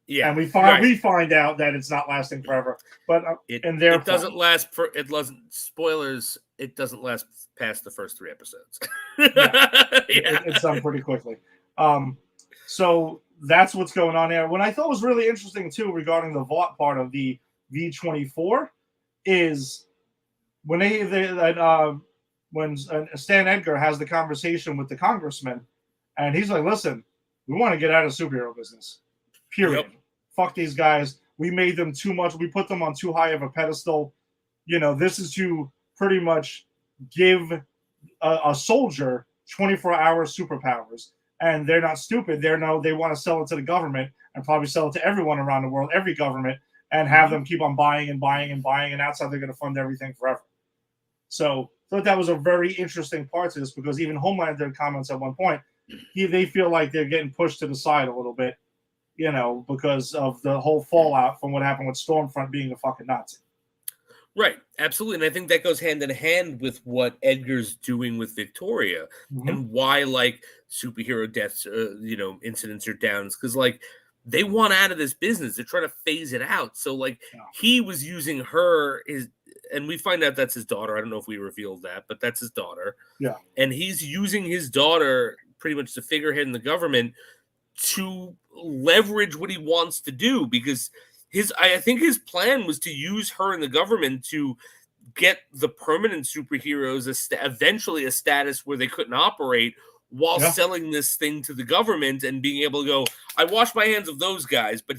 Yeah, and we find out that it's not lasting forever. But it doesn't last for it. Doesn't spoilers. It doesn't last past the first 3 episodes. It's done pretty quickly. So that's what's going on there. What I thought was really interesting too, regarding the Vought part of the V24, is when when Stan Edgar has the conversation with the congressman, and he's like, "Listen, we want to get out of superhero business. Period. Yep. Fuck these guys. We made them too much. We put them on too high of a pedestal. This is to pretty much give a soldier 24-hour superpowers. And they're not stupid. They want to sell it to the government and probably sell it to everyone around the world, every government, and have them keep on buying and buying and buying. And that's how they're going to fund everything forever." So I thought that was a very interesting part to this, because even Homelander comments at one point, they feel like they're getting pushed to the side a little bit, because of the whole fallout from what happened with Stormfront being a fucking Nazi. Right, absolutely. And I think that goes hand in hand with what Edgar's doing with Victoria, and why, like, superhero deaths, incidents are down. It's because, like, they want out of this business. They're trying to phase it out. So, like, he was using her, and we find out that's his daughter. I don't know if we revealed that, but that's his daughter. Yeah. And he's using his daughter pretty much the figurehead in the government to leverage what he wants to do, because I think his plan was to use her in the government to get the permanent superheroes eventually a status where they couldn't operate while selling this thing to the government and being able to go, I wash my hands of those guys, but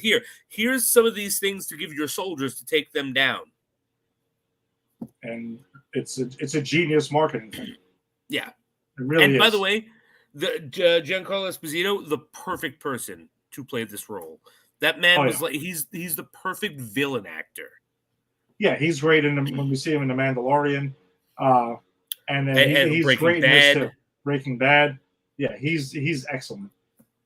here's some of these things to give your soldiers to take them down. And it's a genius marketing thing. Yeah. It really and is. By the way, the Giancarlo Esposito, the perfect person to play this role. That man was like he's the perfect villain actor. Yeah, he's great when we see him in The Mandalorian, and then he's great in this too. Breaking Bad. Yeah, he's excellent.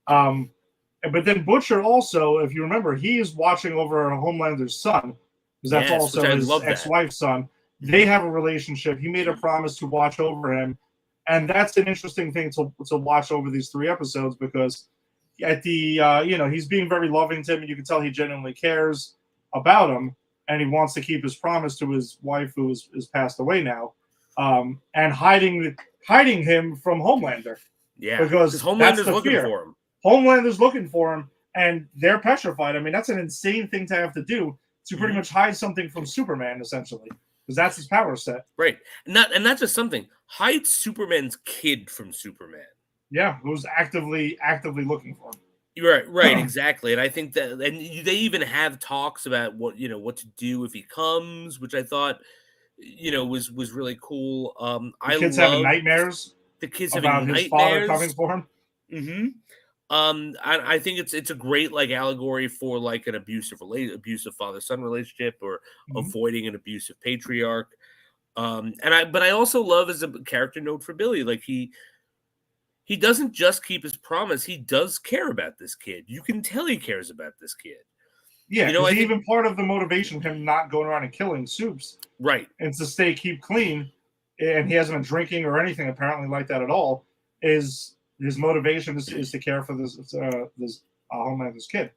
But then Butcher also, if you remember, he is watching over Homelander's son, because that's also his ex-wife's son. They have a relationship. He made a promise to watch over him, and that's an interesting thing to watch over these 3 episodes, because at the he's being very loving to him, and you can tell he genuinely cares about him, and he wants to keep his promise to his wife, who is passed away now, and hiding him from Homelander. Yeah, because Homelander's looking for him. Homelander's looking for him, and they're petrified. I mean, that's an insane thing to have to do, to pretty much hide something from Superman, essentially, because that's his power set. Right. And not just something. Hide Superman's kid from Superman. Yeah, who's actively looking for him. Right, exactly. And I think that, and they even have talks about what to do if he comes, which I thought, was really cool. The kids having nightmares. The kids about having his nightmares. Father coming for him. Mm-hmm. I think it's a great allegory for an abusive father-son relationship, or avoiding an abusive patriarch. But I also love, as a character note for Billy, he doesn't just keep his promise. He does care about this kid. You can tell he cares about this kid. Yeah, even part of the motivation of him not going around and killing Soups, right, and to keep clean, and he hasn't been drinking or anything apparently like that at all, is his motivation is to care for this Homelander's kid.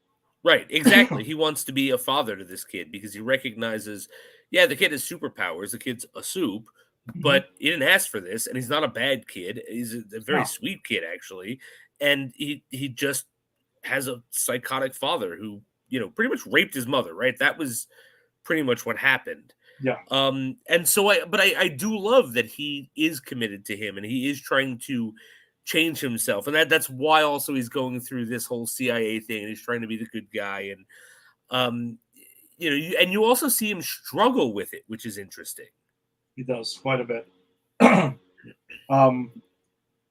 Right, exactly. He wants to be a father to this kid because he recognizes, the kid has superpowers. The kid's a Soup, but he didn't ask for this, and he's not a bad kid. He's a very sweet kid, actually, and he just has a psychotic father who pretty much raped his mother. Right, that was pretty much what happened. Yeah. And so I do love that he is committed to him, and he is trying to change himself, and that's why also he's going through this whole CIA thing, and he's trying to be the good guy, and you also see him struggle with it, which is interesting. He does quite a bit.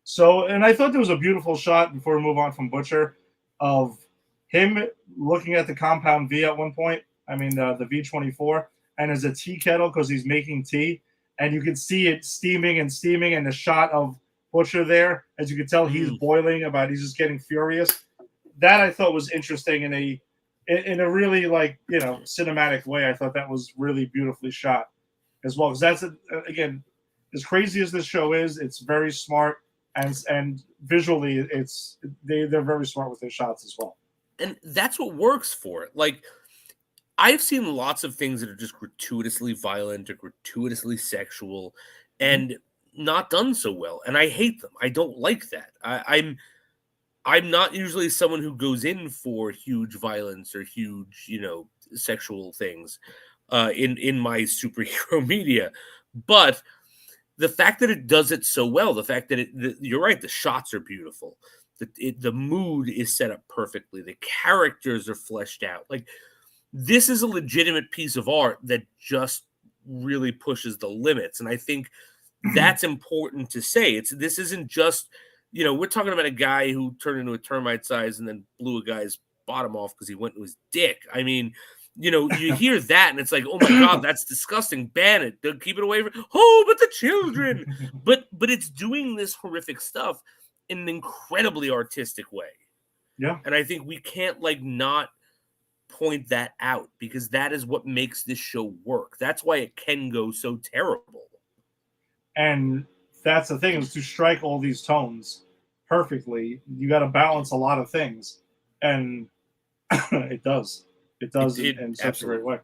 So, and I thought there was a beautiful shot before we move on from Butcher of him looking at the Compound V at one point. I mean, the V-24, and there's a tea kettle because he's making tea, and you can see it steaming, and the shot of Butcher there, as you can tell, he's boiling he's just getting furious. That I thought was interesting in a really cinematic way. I thought that was really beautifully shot as well, because that's again, as crazy as this show is, it's very smart, and visually they're very smart with their shots as well. And that's what works for it. I've seen lots of things that are just gratuitously violent or gratuitously sexual and not done so well, and I hate them. I don't like that. I'm not usually someone who goes in for huge violence or huge, sexual things in my superhero media, but the fact that it does it so well, the fact that you're right, the shots are beautiful, the mood is set up perfectly, the characters are fleshed out. This is a legitimate piece of art that just really pushes the limits, and I think that's important to say. This isn't just, we're talking about a guy who turned into a termite size and then blew a guy's bottom off because he went to his dick. I mean, you hear that and it's like, oh my God, that's disgusting. Ban it. Keep it away from. Oh, but the children. but it's doing this horrific stuff in an incredibly artistic way. Yeah. And I think we can't not point that out, because that is what makes this show work. That's why it can go so terrible. And that's the thing, is to strike all these tones perfectly. You got to balance a lot of things, and it does. It does in such a great way.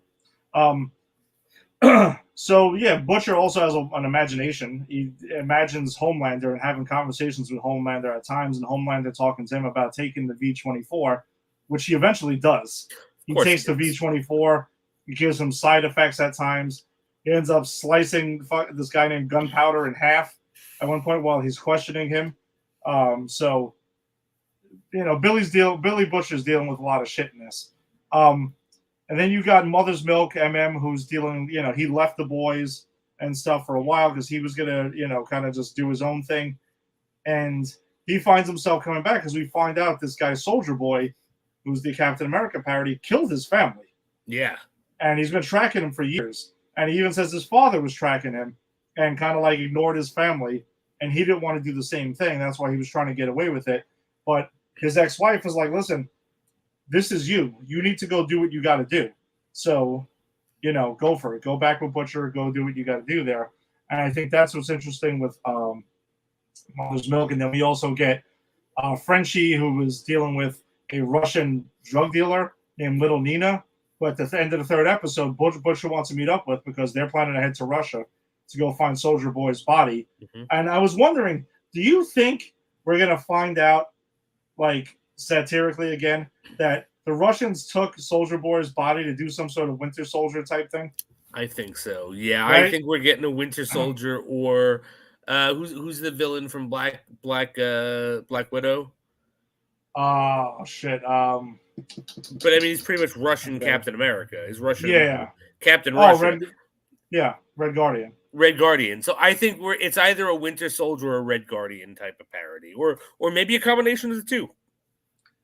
So yeah, Butcher also has an imagination. He imagines Homelander and having conversations with Homelander at times, and Homelander talking to him about taking the V-24, which he eventually does. He takes the V-24. He gives him side effects at times. He ends up slicing this guy named Gunpowder in half at one point while he's questioning him. So Billy Butcher's dealing with a lot of shit in this. And then you got Mother's Milk who's dealing. He left the boys and stuff for a while because he was gonna kind of just do his own thing, and he finds himself coming back because we find out this guy Soldier Boy, who's the Captain America parody, killed his family. Yeah. And he's been tracking him for years. And he even says his father was tracking him and kind of like ignored his family. And he didn't want to do the same thing. That's why he was trying to get away with it. But his ex-wife was like, listen, this is you. You need to go do what you got to do. So, go for it. Go back with Butcher. Go do what you got to do there. And I think that's what's interesting with Mother's Milk. And then we also get Frenchie, who was dealing with a Russian drug dealer named Little Nina, who at the end of the third episode, Butcher wants to meet up with because they're planning to head to Russia to go find Soldier Boy's body. Mm-hmm. And I was wondering, do you think we're going to find out, like satirically again, that the Russians took Soldier Boy's body to do some sort of Winter Soldier type thing? I think so. Yeah, right? I think we're getting a Winter Soldier or who's the villain from Black Widow? Oh shit. But I mean, he's pretty much Russian Captain America. He's Russian. Yeah. Captain Russia. Red Guardian. Red Guardian. So I think it's either a Winter Soldier or a Red Guardian type of parody, or maybe a combination of the two.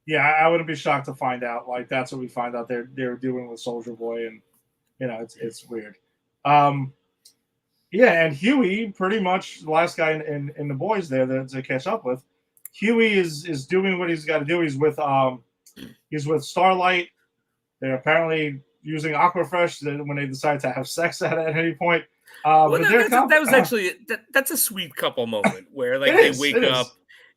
Yeah, I wouldn't be shocked to find out. Like that's what we find out they're doing with Soldier Boy, and it's weird. Yeah, and Huey, pretty much the last guy in the boys there to catch up with. Huey is doing what he's got to do. He's with Starlight. They're apparently using Aquafresh when they decide to have sex at any point. That was actually that's a sweet couple moment where like they wake up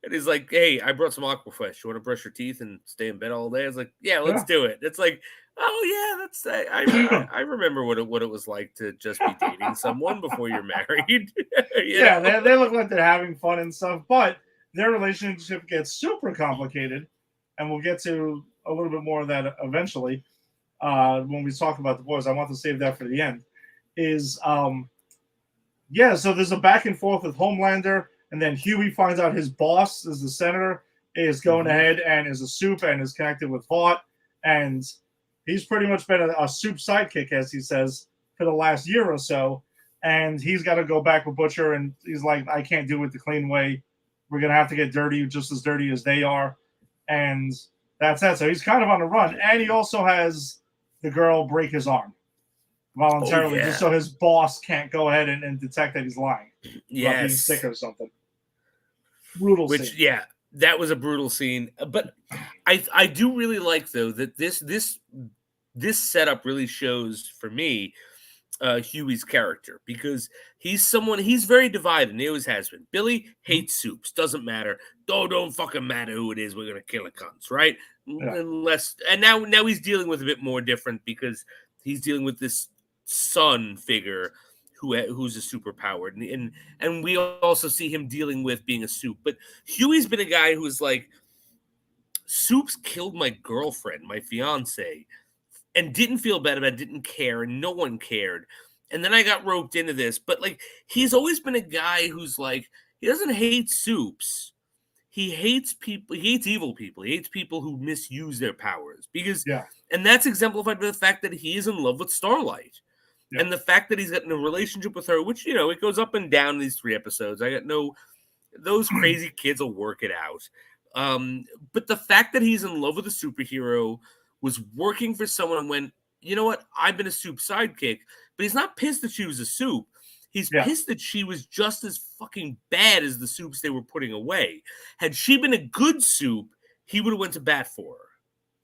and he's like, "Hey, I brought some Aquafresh. You want to brush your teeth and stay in bed all day?" I was like, "Yeah, let's do it." It's like, oh yeah, I remember what it was like to just be dating someone before you're married. They look like they're having fun and stuff, but their relationship gets super complicated, and we'll get to a little bit more of that eventually when we talk about the boys. I want to save that for the end. So there's a back and forth with Homelander, and then Huey finds out his boss is the senator, is going ahead and is a soup and is connected with Vought, and he's pretty much been a soup sidekick, as he says, for the last year or so, and he's got to go back with Butcher, and he's like, I can't do it the clean way. We're going to have to get dirty, just as dirty as they are, and that's that. So he's kind of on the run, and he also has the girl break his arm voluntarily, just so his boss can't go ahead and detect that he's lying about being sick or something. Brutal scene. Yeah, that was a brutal scene. But I do really like, though, that this setup really shows, for me, Huey's character, because he's very divided, and he always has been. Billy hates soups, doesn't matter. Don't fucking matter who it is, we're gonna kill a cunts, right? Yeah. And now he's dealing with a bit more different because he's dealing with this son figure who's a superpowered, and we also see him dealing with being a soup. But Huey's been a guy who's like, soups killed my girlfriend, my fiance, and didn't feel bad about it, didn't care, and no one cared. And then I got roped into this. But like, he's always been a guy who's like, he doesn't hate soups. He hates people. He hates evil people. He hates people who misuse their powers. And that's exemplified by the fact that he is in love with Starlight. Yeah. And the fact that he's got in a relationship with her, which, it goes up and down in these 3 episodes. Those crazy kids will work it out. But the fact that he's in love with a superhero, was working for someone, and went, you know what? I've been a soup sidekick, but he's not pissed that she was a soup. He's pissed that she was just as fucking bad as the soups they were putting away. Had she been a good soup, he would have went to bat for her.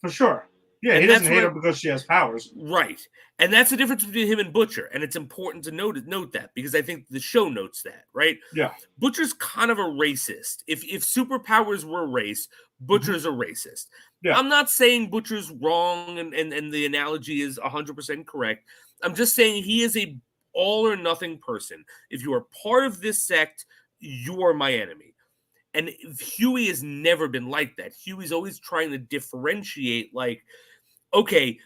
For sure. Yeah, he doesn't hate her because she has powers. Right. And that's the difference between him and Butcher. And it's important to note that, because I think the show notes that, right? Yeah. Butcher's kind of a racist. If superpowers were a race, Butcher's a racist. Yeah. I'm not saying Butcher's wrong and the analogy is 100% correct. I'm just saying he is a all or nothing person. If you are part of this sect, you are my enemy. And Huey has never been like that. Huey's always trying to differentiate, like, okay,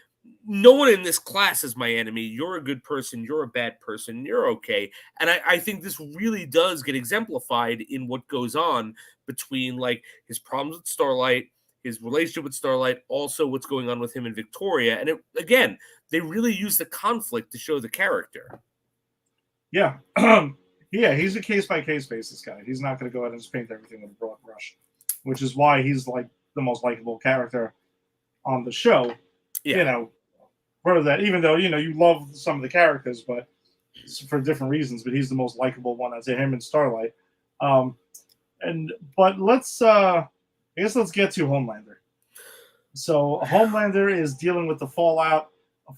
no one in this class is my enemy. You're a good person. You're a bad person. You're okay. And I think this really does get exemplified in what goes on between like his problems with Starlight, his relationship with Starlight, also what's going on with him and Victoria. And again, they really use the conflict to show the character. Yeah. Yeah, he's a case by case basis guy. He's not going to go ahead and just paint everything with a broad brush, which is why he's like the most likable character on the show. Yeah. You know, part of that, even though you love some of the characters, but for different reasons. But he's the most likable one. I'd say him and Starlight. But let's I guess let's get to Homelander. So Homelander is dealing with the fallout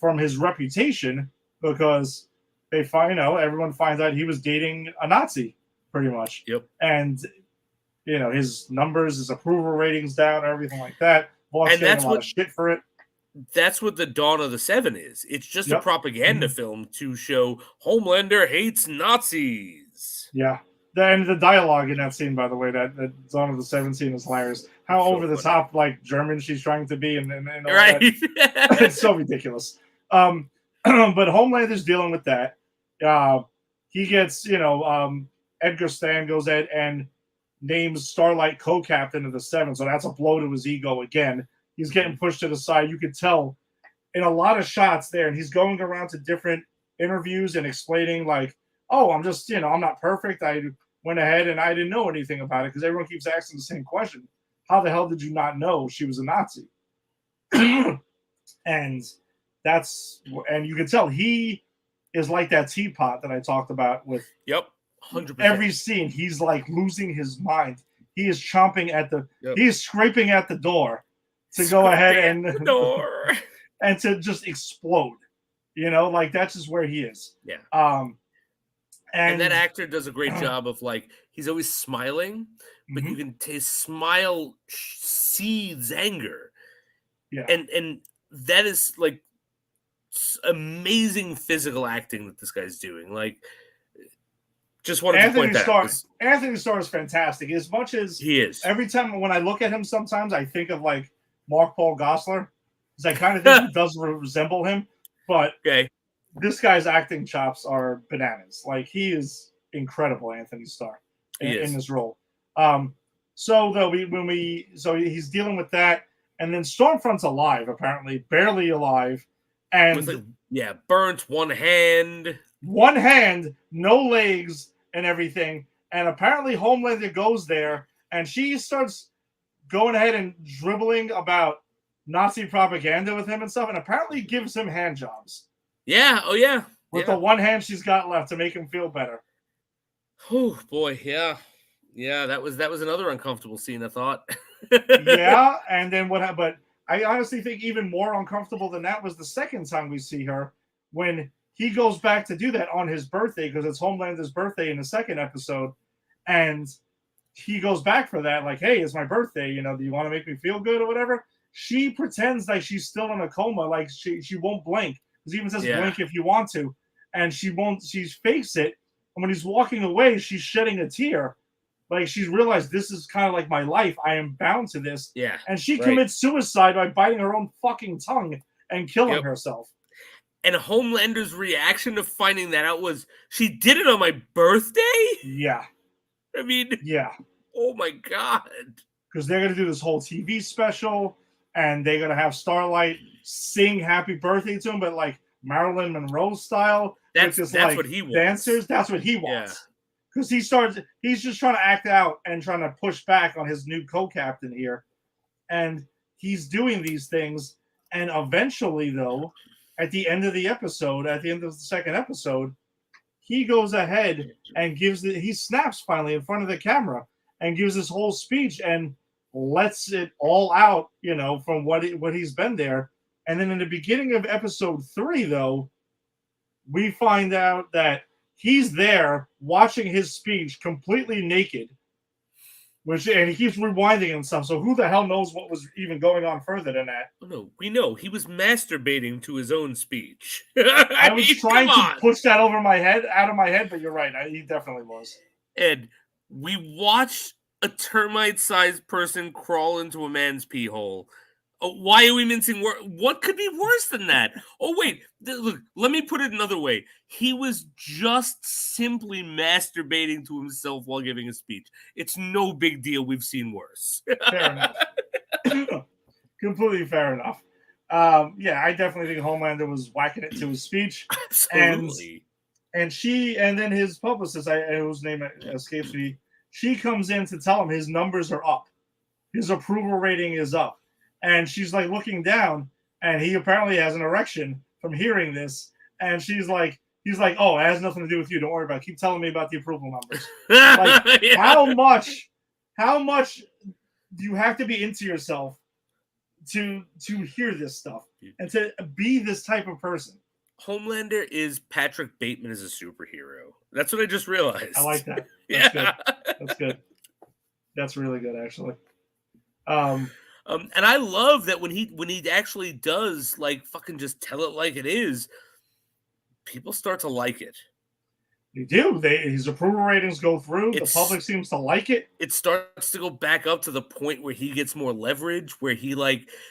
from his reputation because they find everyone finds out he was dating a Nazi, pretty much. Yep. And his numbers, his approval ratings down, everything like that. Boss And getting that's a lot of shit for it. That's what the Dawn of the Seven is. It's just a propaganda film to show Homelander hates Nazis. Yeah. And the dialogue in that scene, by the way, that Dawn of the Seven scene is hilarious. How over the top, like German she's trying to be, and all right. That. It's so ridiculous. But Homelander's dealing with that. He gets, Edgar Stan goes ahead and names Starlight co-captain of the Seven, so that's a blow to his ego again. He's getting pushed to the side. You could tell in a lot of shots there, and he's going around to different interviews and explaining like, oh, I'm just, I'm not perfect. I went ahead and I didn't know anything about it because everyone keeps asking the same question. How the hell did you not know she was a Nazi? And you can tell he is like that teapot that I talked about with 100%. Every scene, he's like losing his mind. He is chomping at he is scraping at the door to go ahead and and to just explode. Like that's just where he is. Yeah. And that actor does a great job of like he's always smiling, but you can his smile seethes anger. Yeah. And that is like amazing physical acting that this guy's doing. Like just wanted to point that out. Anthony Starr is fantastic. As much as he is. Every time when I look at him, sometimes I think of like Mark Paul Gosselaar. Because I kind of think he does resemble him. But this guy's acting chops are bananas. Like he is incredible, Anthony Starr, in this role. So he's dealing with that, and then Stormfront's alive, apparently, barely alive, and burnt one hand, no legs, and everything. And apparently, Homelander goes there, and she starts going ahead and dribbling about Nazi propaganda with him and stuff, and apparently gives him hand jobs. Yeah. Oh, yeah. With the one hand she's got left to make him feel better. Oh boy, yeah. That was another uncomfortable scene. I thought. Yeah, and then what? But I honestly think even more uncomfortable than that was the second time we see her when he goes back to do that on his birthday because it's Homelander's birthday in the second episode, and he goes back for that like, hey, it's my birthday. Do you want to make me feel good or whatever? She pretends like she's still in a coma, like she won't blink. It even says blink if you want to, and she won't. She fakes it, and when he's walking away, she's shedding a tear, like she's realized this is kind of like my life. I am bound to this. Yeah, and she commits suicide by biting her own fucking tongue and killing herself. And Homelander's reaction to finding that out was, she did it on my birthday. Yeah, I mean, oh my god, because they're gonna do this whole TV special. And they're going to have Starlight sing happy birthday to him, but like Marilyn Monroe style. That's what he wants. Dancers, that's what he wants. Because he's just trying to act out and trying to push back on his new co-captain here. And he's doing these things. And eventually, though, at the end of the second episode, he goes ahead and he snaps finally in front of the camera and gives this whole speech and lets it all out, from what he's been there. And then in the beginning of episode 3, though, we find out that he's there watching his speech completely naked, and he keeps rewinding and stuff. So who the hell knows what was even going on further than that? Oh, no, we know he was masturbating to his own speech. I was trying to push that out of my head, but you're right. He definitely was. And we watched a termite-sized person crawl into a man's pee hole. Why are we mincing words? What could be worse than that? Oh, wait. Look, let me put it another way. He was just simply masturbating to himself while giving a speech. It's no big deal. We've seen worse. Fair enough. Completely fair enough. Yeah, I definitely think Homelander was whacking it to his speech. Absolutely. And then his publicist, whose name escapes me, she comes in to tell him his numbers are up. His approval rating is up. And she's like looking down, and he apparently has an erection from hearing this. And he's like, oh, it has nothing to do with you. Don't worry about it. Keep telling me about the approval numbers. Like, yeah. how much do you have to be into yourself to hear this stuff and to be this type of person? Homelander is Patrick Bateman as a superhero. That's what I just realized. I like that. That's good. That's good. That's really good, actually. And I love that when he actually does like fucking just tell it like it is, people start to like it. They do. His approval ratings go through. The public seems to like it. It starts to go back up to the point where he gets more leverage, where he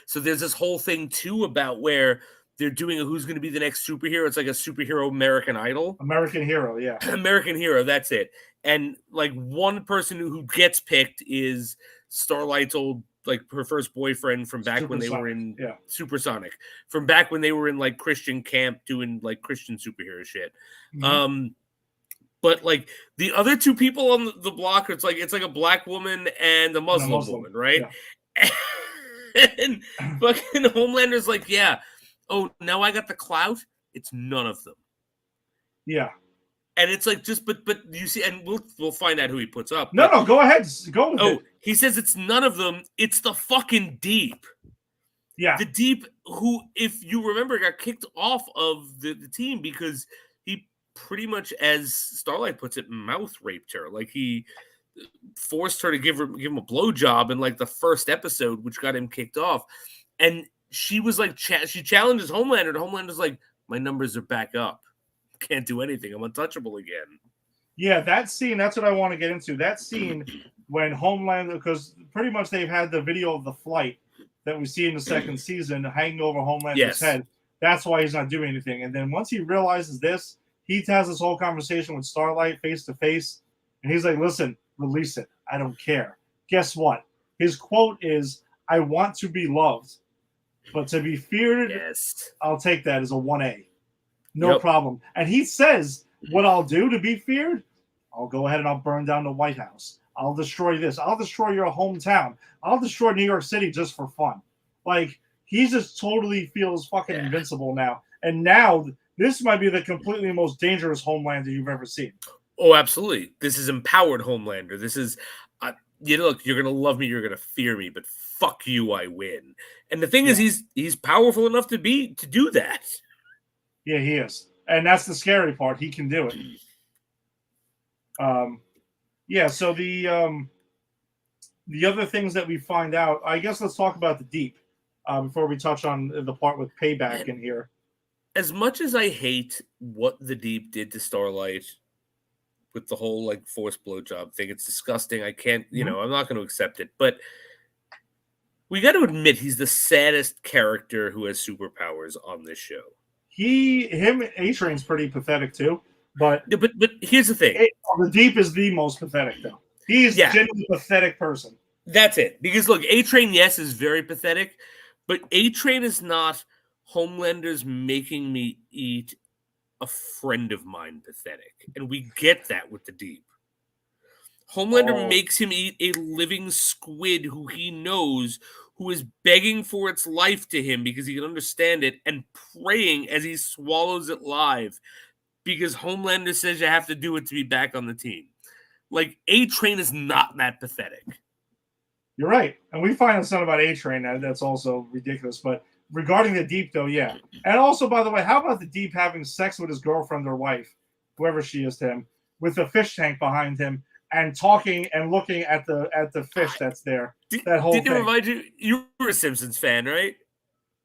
so there's this whole thing too about where they're doing who's going to be the next superhero. It's like a superhero American Idol. American Hero, yeah. American Hero, that's it. And like one person who gets picked is Starlight's old, like her first boyfriend from back when they were in Supersonic, from back when they were in like Christian camp doing like Christian superhero shit. Mm-hmm. But like the other two people on the block, it's like a black woman and a Muslim woman, right? Yeah. And fucking Homelander's like, yeah. Oh, now I got the clout. It's none of them. Yeah. And it's like but you see, and we'll find out who he puts up. No, go ahead. Go with it. He says it's none of them. It's the fucking Deep. Yeah. The Deep, who, if you remember, got kicked off of the team because he pretty much, as Starlight puts it, mouth raped her. Like he forced her to give him a blowjob in like the first episode, which got him kicked off. And she was like, she challenges Homelander, and Homelander's like, my numbers are back up. Can't do anything. I'm untouchable again. Yeah, that scene, that's what I want to get into. That scene when Homelander, because pretty much they've had the video of the flight that we see in the second season hanging over Homelander's head. That's why he's not doing anything. And then once he realizes this, he has this whole conversation with Starlight face to face. And he's like, listen, release it. I don't care. Guess what? His quote is, I want to be loved. But to be feared, I'll take that as a 1A. No problem. And he says, what I'll do to be feared, I'll go ahead and I'll burn down the White House. I'll destroy this. I'll destroy your hometown. I'll destroy New York City just for fun. Like, he just totally feels fucking invincible now. And now, this might be the completely most dangerous Homelander you've ever seen. Oh, absolutely. This is empowered Homelander. This is, look, you're going to love me, you're going to fear me, but fuck you, I win. And the thing is, he's powerful enough to do that. Yeah, he is. And that's the scary part. He can do it. So the other things that we find out, I guess let's talk about the Deep before we touch on the part with Payback in here. As much as I hate what the Deep did to Starlight with the whole like forced blowjob thing, it's disgusting. I can't, I'm not going to accept it. But we got to admit he's the saddest character who has superpowers on this show. A-Train's pretty pathetic too, but here's the thing: the Deep is the most pathetic though. He's genuinely a pathetic person. That's it. Because look, A-Train, yes, is very pathetic, but A-Train is not Homelander's making me eat a friend of mine pathetic, and we get that with the Deep. Homelander makes him eat a living squid who he knows, who is begging for its life to him because he can understand it, and praying as he swallows it live because Homelander says you have to do it to be back on the team. Like, A-Train is not that pathetic. You're right. And we find out something about A-Train that's also ridiculous. But regarding the Deep, though, yeah. And also, by the way, how about the Deep having sex with his girlfriend or wife, whoever she is to him, with a fish tank behind him, and talking and looking at the fish that's there. That whole thing. Did it remind you? You were a Simpsons fan, right?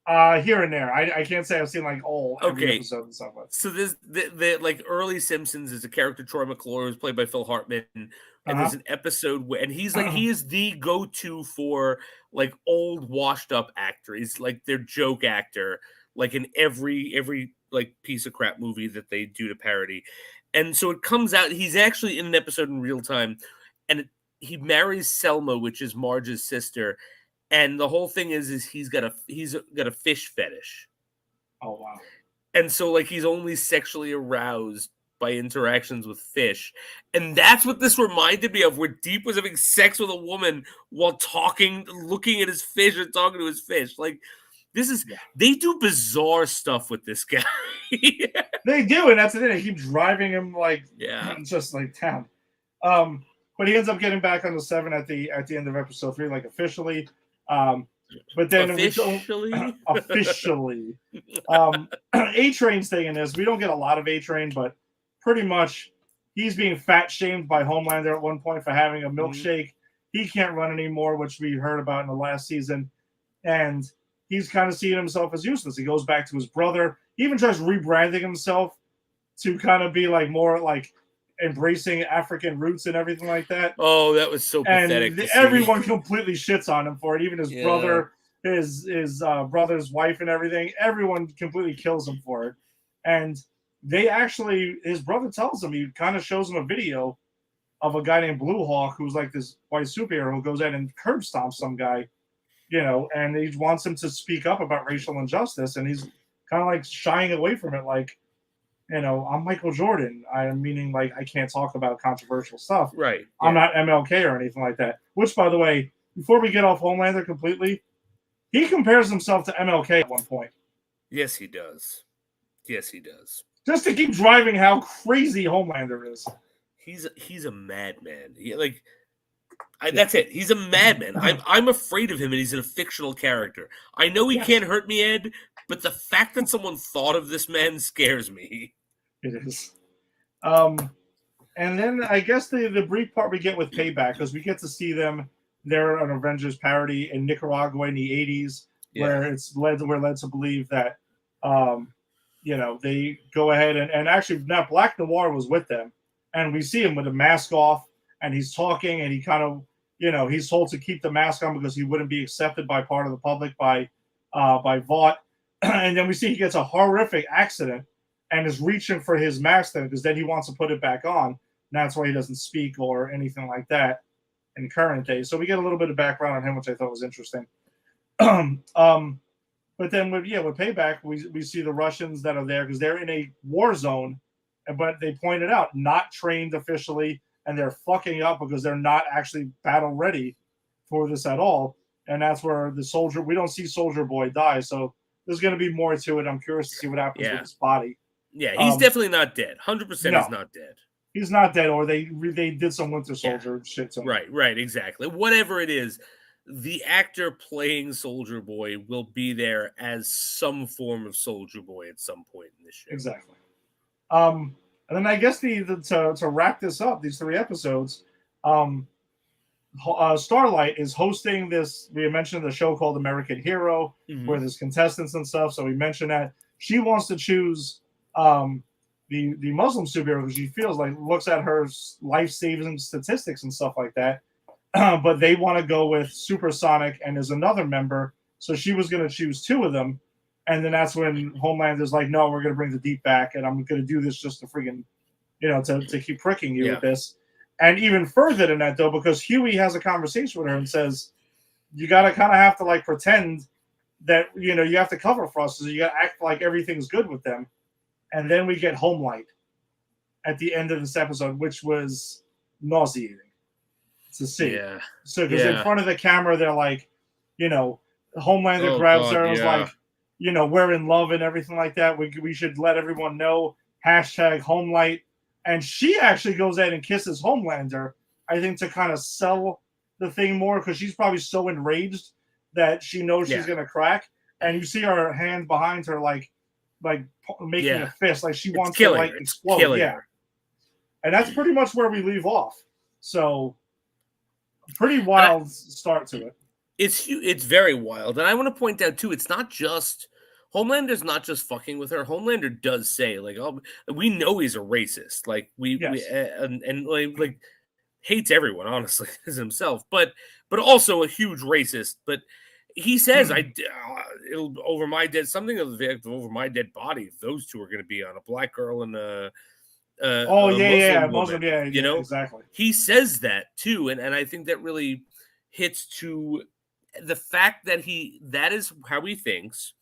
Here and there. I can't say I've seen like every Okay, episode and stuff. so this the like early Simpsons is a character Troy McClure who's played by Phil Hartman, and Uh there's an episode where and he's like huh. he is the go-to for like old washed up actor. He's like their joke actor, like in every like piece of crap movie that they do to parody. And so it comes out he's actually in an episode in real time, and he marries Selma, which is Marge's sister, and the whole thing is he's got a fish fetish. Oh wow. And so like he's only sexually aroused by interactions with fish. And that's what this reminded me of, where Deep was having sex with a woman while talking, looking at his fish and talking to his fish. Like this is Yeah. they do bizarre stuff with this guy. They do, and that's the thing. They keep driving him like Yeah. just like town. But he ends up getting back on the 7 at the end of episode 3, like officially. But then we don't Officially. officially. A-Train's thing in this, we don't get a lot of A-Train, but pretty much he's being fat shamed by Homelander at one point for having a milkshake. He can't run anymore, which we heard about in the last season, and he's kind of seeing himself as useless. He goes back to his brother. He even tries rebranding himself to kind of be like more like embracing African roots and everything like that. Oh, that was so pathetic. And everyone completely shits on him for it. Even his Yeah. brother, his brother's wife, and everything. Everyone completely kills him for it. And they actually, his brother tells him, he kind of shows him a video of a guy named Blue Hawk, who's like this white superhero who goes out and curb stomps some guy, and he wants him to speak up about racial injustice, and he's kind of like shying away from it, like, I'm Michael Jordan. I'm meaning like I can't talk about controversial stuff. Right. Yeah. I'm not MLK or anything like that. Which, by the way, before we get off Homelander completely, he compares himself to MLK at one point. Yes, he does. Yes, he does. Just to keep driving how crazy Homelander is. He's a madman. That's it. He's a madman. I'm afraid of him, and he's a fictional character. I know he can't hurt me, Ed, but the fact that someone thought of this man scares me. It is. And then I guess the brief part we get with Payback, because we get to see them. They're an Avengers parody in Nicaragua in the 80s, where we're led to believe that, they go ahead and actually now Black Noir was with them, and we see him with a mask off, and he's talking, and he kind of, he's told to keep the mask on because he wouldn't be accepted by part of the public by Vought, and then we see he gets a horrific accident and is reaching for his mask then because then he wants to put it back on. And that's why he doesn't speak or anything like that in current days. So we get a little bit of background on him, which I thought was interesting. But then with Payback, we see the Russians that are there because they're in a war zone, but they pointed out not trained officially, and they're fucking up because they're not actually battle ready for this at all. And that's where we don't see Soldier Boy die. So there's going to be more to it. I'm curious to see what happens with his body. Yeah, he's definitely not dead. 100% he's not dead. He's not dead, or they did some Winter Soldier shit to him. Right, exactly. Whatever it is, the actor playing Soldier Boy will be there as some form of Soldier Boy at some point in this show. Exactly. And then I guess to wrap this up, these 3 episodes, Starlight is hosting this. We mentioned the show called American Hero, where there's contestants and stuff. So we mentioned that she wants to choose the Muslim superhero because she feels like looks at her life-saving statistics and stuff like that. But they want to go with Supersonic, and there's another member. So she was going to choose 2 of them. And then that's when Homelander's like, no, we're going to bring the Deep back, and I'm going to do this just to freaking, to keep pricking you with this. And even further than that, though, because Huey has a conversation with her and says, you got to kind of have to, like, pretend that, you have to cover for us. So you got to act like everything's good with them. And then we get Homelight at the end of this episode, which was nauseating to see. Yeah. So, because in front of the camera, they're like, Homelander grabs her and was like, we're in love and everything like that. We should let everyone know, #Homelight. And she actually goes ahead and kisses Homelander, I think, to kind of sell the thing more, because she's probably so enraged that she knows she's going to crack. And you see her hand behind her, like making a fist, like she wants to like explode. Her. And that's pretty much where we leave off. So pretty wild start to it. It's very wild, and I want to point out too. It's not just Homelander's not just fucking with her. Homelander does say like, "Oh, we know he's a racist." Like we Yes. and like hates everyone, honestly, as himself, but also a huge racist. But he says, it'll over my dead something of the over my dead body. Those two are going to be on a black girl and a Muslim woman, you know, exactly. He says that too, and I think that really hits to the fact that that is how he thinks,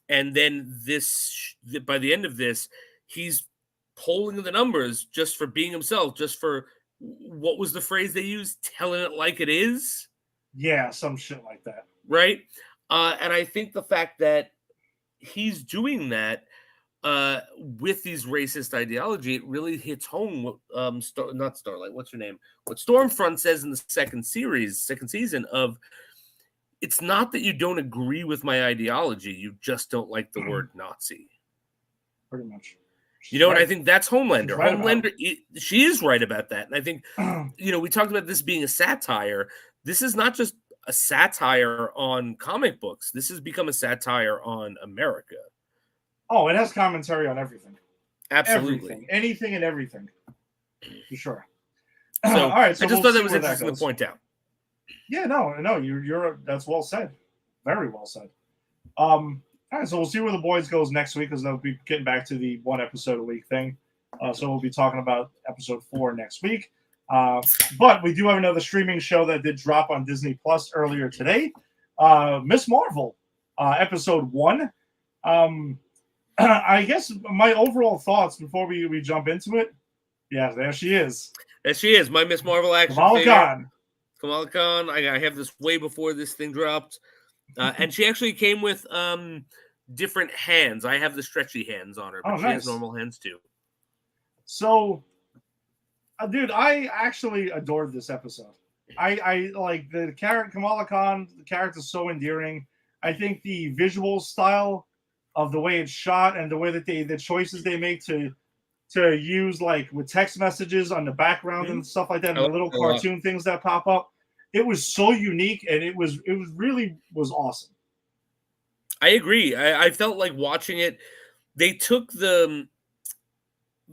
and then by the end of this, he's polling the numbers just for being himself, just for what was the phrase they used, telling it like it is. Yeah, some shit like that, right? And I think the fact that he's doing that with these racist ideology, it really hits home. Not Starlight. What's her name? What Stormfront says in the second season of, it's not that you don't agree with my ideology, you just don't like the word Nazi. Pretty much. You know, right. And I think that's Homelander. Right Homelander, she is right about that. And I think, we talked about this being a satire. This is not just a satire on comic books. This has become a satire on America. Oh, it has commentary on everything. Absolutely. Everything. Anything and everything. For sure. So, all right. So I just thought that was interesting to point out. Yeah, no, you're that's well said. Very well said. All right, so we'll see where the boys goes next week, because they'll be getting back to the 1 episode a week thing. So we'll be talking about episode 4 next week. But we do have another streaming show that did drop on Disney Plus earlier today. Ms.Marvel, episode 1. I guess my overall thoughts before we jump into it. Yeah, there she is. There she is, my Ms.Marvel action figure. Kamala Khan. I have this way before this thing dropped. And she actually came with different hands. I have the stretchy hands on her, but she has normal hands too. So, dude, I actually adored this episode. I like the character Kamala Khan. The character's so endearing. I think the visual style of the way it's shot and the way that the choices they make to use like with text messages on the background and stuff like that, and the little cartoon things that pop up. It was so unique, and it was really awesome. I agree. I felt like watching it. They took the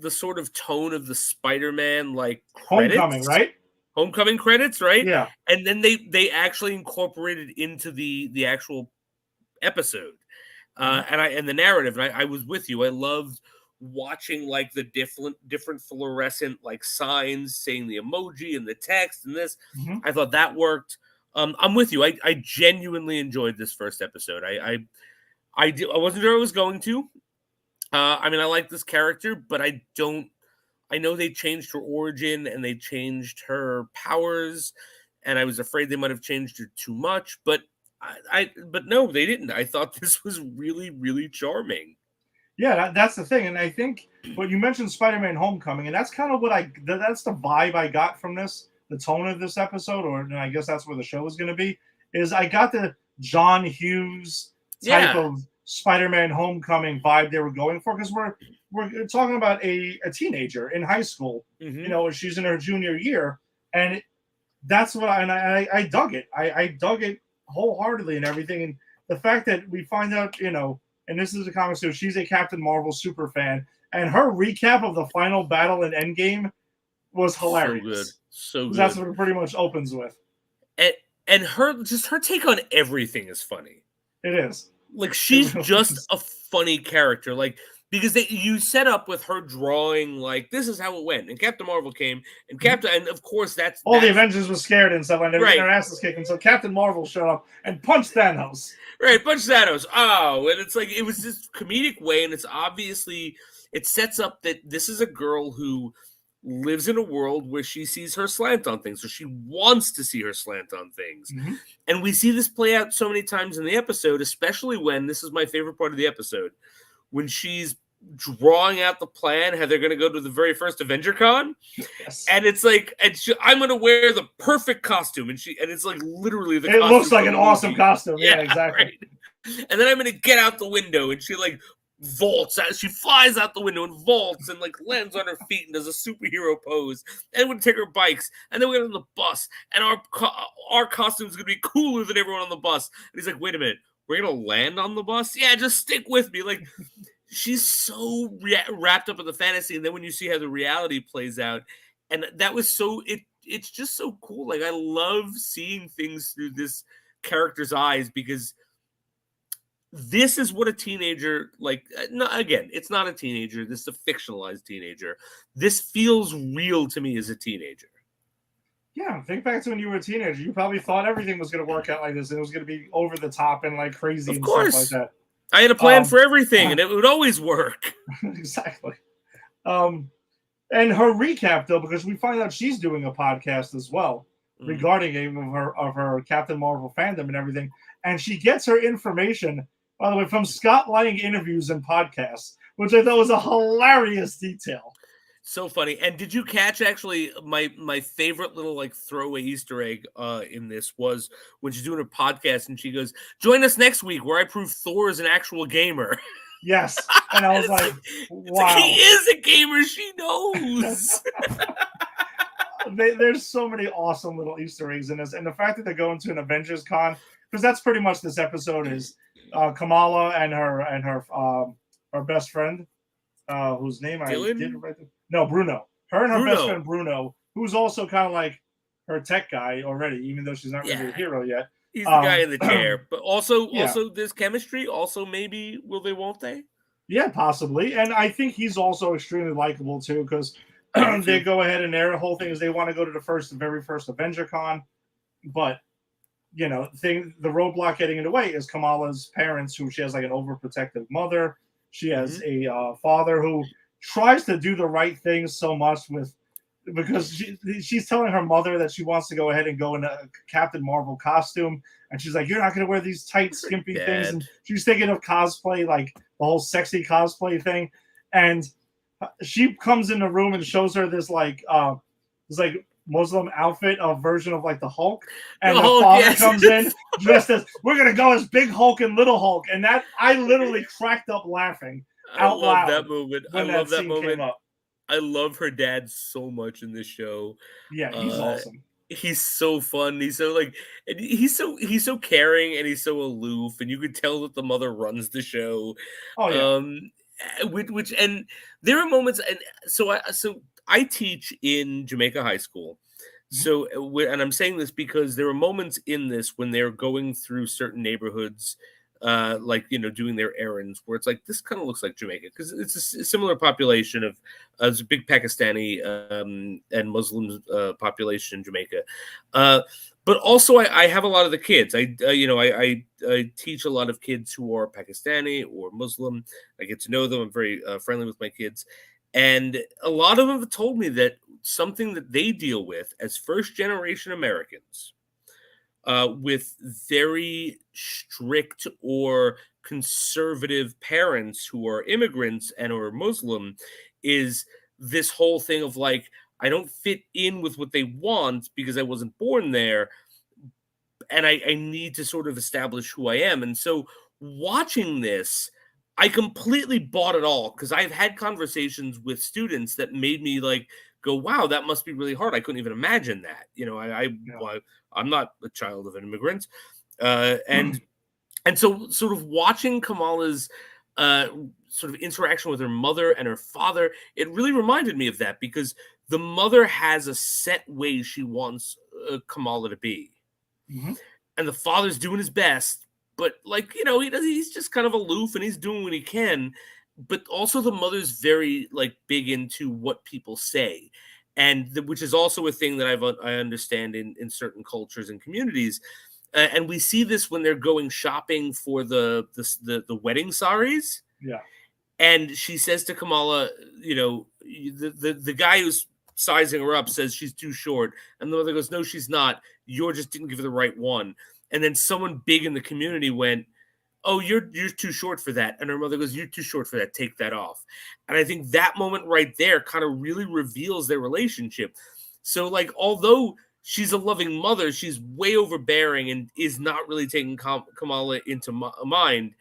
sort of tone of the Spider-Man like credits. Homecoming, right? Homecoming credits, right? Yeah. And then they actually incorporated into the actual episode, and the narrative. And I was with you. I loved watching like the different fluorescent like signs saying the emoji and the text and this. I thought that worked. I'm with you. I genuinely enjoyed this first episode. I wasn't sure I was going to. I mean, I like this character, but I know they changed her origin and they changed her powers, and I was afraid they might have changed her too much, but but no, they didn't. I thought this was really, really charming. Yeah, that's the thing. And I think what you mentioned, Spider-Man Homecoming, and that's kind of what that's the vibe I got from this, the tone of this episode, or I guess that's where the show is going to be, is I got the John Hughes type of Spider-Man Homecoming vibe they were going for, because we're talking about a teenager in high school, she's in her junior year, and that's what I dug it. I dug it wholeheartedly and everything. And the fact that we find out, and this is a comic, so she's a Captain Marvel super fan, and her recap of the final battle in Endgame was hilarious. So good. That's what it pretty much opens with. And her take on everything is funny. It is. Like, she's just a funny character. Like, because you set up with her drawing, like, this is how it went. And Captain Marvel came, and and of course that's the Avengers were scared and stuff, and they were getting their asses kicking. So Captain Marvel showed up and punched Thanos. Right, punched Thanos. Oh, and it's like, it was this comedic way, and it's obviously, it sets up that this is a girl who lives in a world where she sees her slant on things, or she wants to see her slant on things. And we see this play out so many times in the episode, especially when, this is my favorite part of the episode, when she's drawing out the plan, how they're going to go to the very first Avenger Con. Yes. And it's like, I'm going to wear the perfect costume. And it's like literally the costume. It looks like an awesome costume. Yeah, exactly. Right. And then I'm going to get out the window, and she like vaults out. She flies out the window and vaults and like lands on her feet and does a superhero pose. And we're gonna take our bikes and then we're gonna on the bus and our costume's gonna be cooler than everyone on the bus. And he's like, wait a minute, we're gonna land on the bus? Yeah, just stick with me. Like, she's so wrapped up in the fantasy, and then when you see how the reality plays out, and that was it's just so cool. Like, I love seeing things through this character's eyes, because this is what a teenager, like, no, again, it's not a teenager, this is a fictionalized teenager. This feels real to me as a teenager. Yeah, think back to when you were a teenager. You probably thought everything was going to work out like this, and it was going to be over the top and like crazy and stuff like that. I had a plan for everything, and it would always work. Exactly. And her recap, though, because we find out she's doing a podcast as well regarding of her Captain Marvel fandom and everything, and she gets her information, by the way, from Scott Lang interviews and podcasts, which I thought was a hilarious detail. So funny. And did you catch actually my favorite little like throwaway Easter egg in this was when she's doing her podcast and she goes, join us next week where I prove Thor is an actual gamer. Yes. And I was like, wow. Like, he is a gamer. She knows. There's so many awesome little Easter eggs in this. And the fact that they're going to an Avengers con, because that's pretty much this episode is Kamala and her best friend, whose name Dylan? I did right there. No, Bruno. Her and her best friend Bruno, who's also kind of like her tech guy already, even though she's not really a hero yet. He's the guy in the chair. But also there's chemistry. Also, maybe will they, won't they? Yeah, possibly. And I think he's also extremely likable too, because they go ahead and their whole thing is they want to go to the very first Avenger Con, but you know, the roadblock getting in the way is Kamala's parents, who she has like an overprotective mother. She has a father who tries to do the right thing so much because she's telling her mother that she wants to go ahead and go in a Captain Marvel costume, and she's like, you're not going to wear these tight skimpy things, and she's thinking of cosplay, like the whole sexy cosplay thing, and she comes in the room and shows her this like Muslim outfit, a version of like the Hulk, and the father comes in dressed as, we're gonna go as Big Hulk and Little Hulk, and that I literally cracked up laughing out loud. That moment. I love that moment. I love her dad so much in this show. Yeah, he's awesome. He's so fun. He's so like, and he's so caring, and he's so aloof, and you could tell that the mother runs the show. Oh yeah. Which and there are moments, and so I teach in Jamaica High School. So, and I'm saying this because there are moments in this when they're going through certain neighborhoods, like, you know, doing their errands, where it's like, this kind of looks like Jamaica, because it's a similar population of, there's a big Pakistani and Muslim population in Jamaica. But also, I have a lot of the kids. I teach a lot of kids who are Pakistani or Muslim. I get to know them. I'm very friendly with my kids. And a lot of them have told me that something that they deal with as first-generation Americans, with very strict or conservative parents who are immigrants and or Muslim, is this whole thing of like, I don't fit in with what they want because I wasn't born there, and I need to sort of establish who I am. And so watching this, I completely bought it all, because I've had conversations with students that made me like go, wow, that must be really hard. I couldn't even imagine that. You know, I'm not a child of an immigrant. And so sort of watching Kamala's sort of interaction with her mother and her father, it really reminded me of that, because the mother has a set way she wants Kamala to be. And the father's doing his best, but like, you know, he's just kind of aloof and he's doing what he can. But also the mother's very like big into what people say, and which is also a thing that I understand in certain cultures and communities. And we see this when they're going shopping for the wedding saris. Yeah. And she says to Kamala, you know, the guy who's sizing her up says she's too short, and the mother goes, no, she's not. You just didn't give her the right one. And then someone big in the community went, oh, you're too short for that. And her mother goes, you're too short for that. Take that off. And I think that moment right there kind of really reveals their relationship. So like, although she's a loving mother, she's way overbearing and is not really taking Kamala into mind.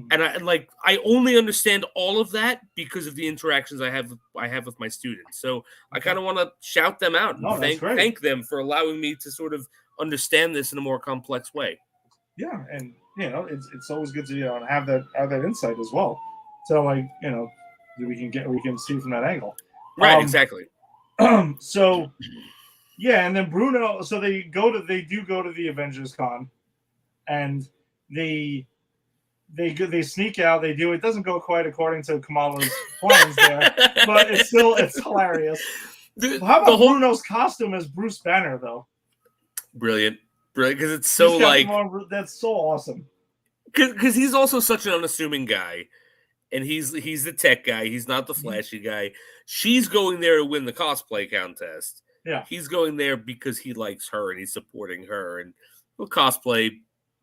And I only understand all of that because of the interactions I have with my students. So I kind of want to shout them out and thank them for allowing me to sort of understand this in a more complex way. Yeah, and it's always good to have that insight as well. So we can see from that angle. Right, exactly. So yeah, and then Bruno. So they do go to the Avengers Con, and they sneak out. They do. It doesn't go quite according to Kamala's plans there, but it's hilarious. How about Bruno's costume as Bruce Banner though? Brilliant, because it's so that's so awesome. Because he's also such an unassuming guy, and he's the tech guy. He's not the flashy guy. She's going there to win the cosplay contest. Yeah, he's going there because he likes her and he's supporting her, and will cosplay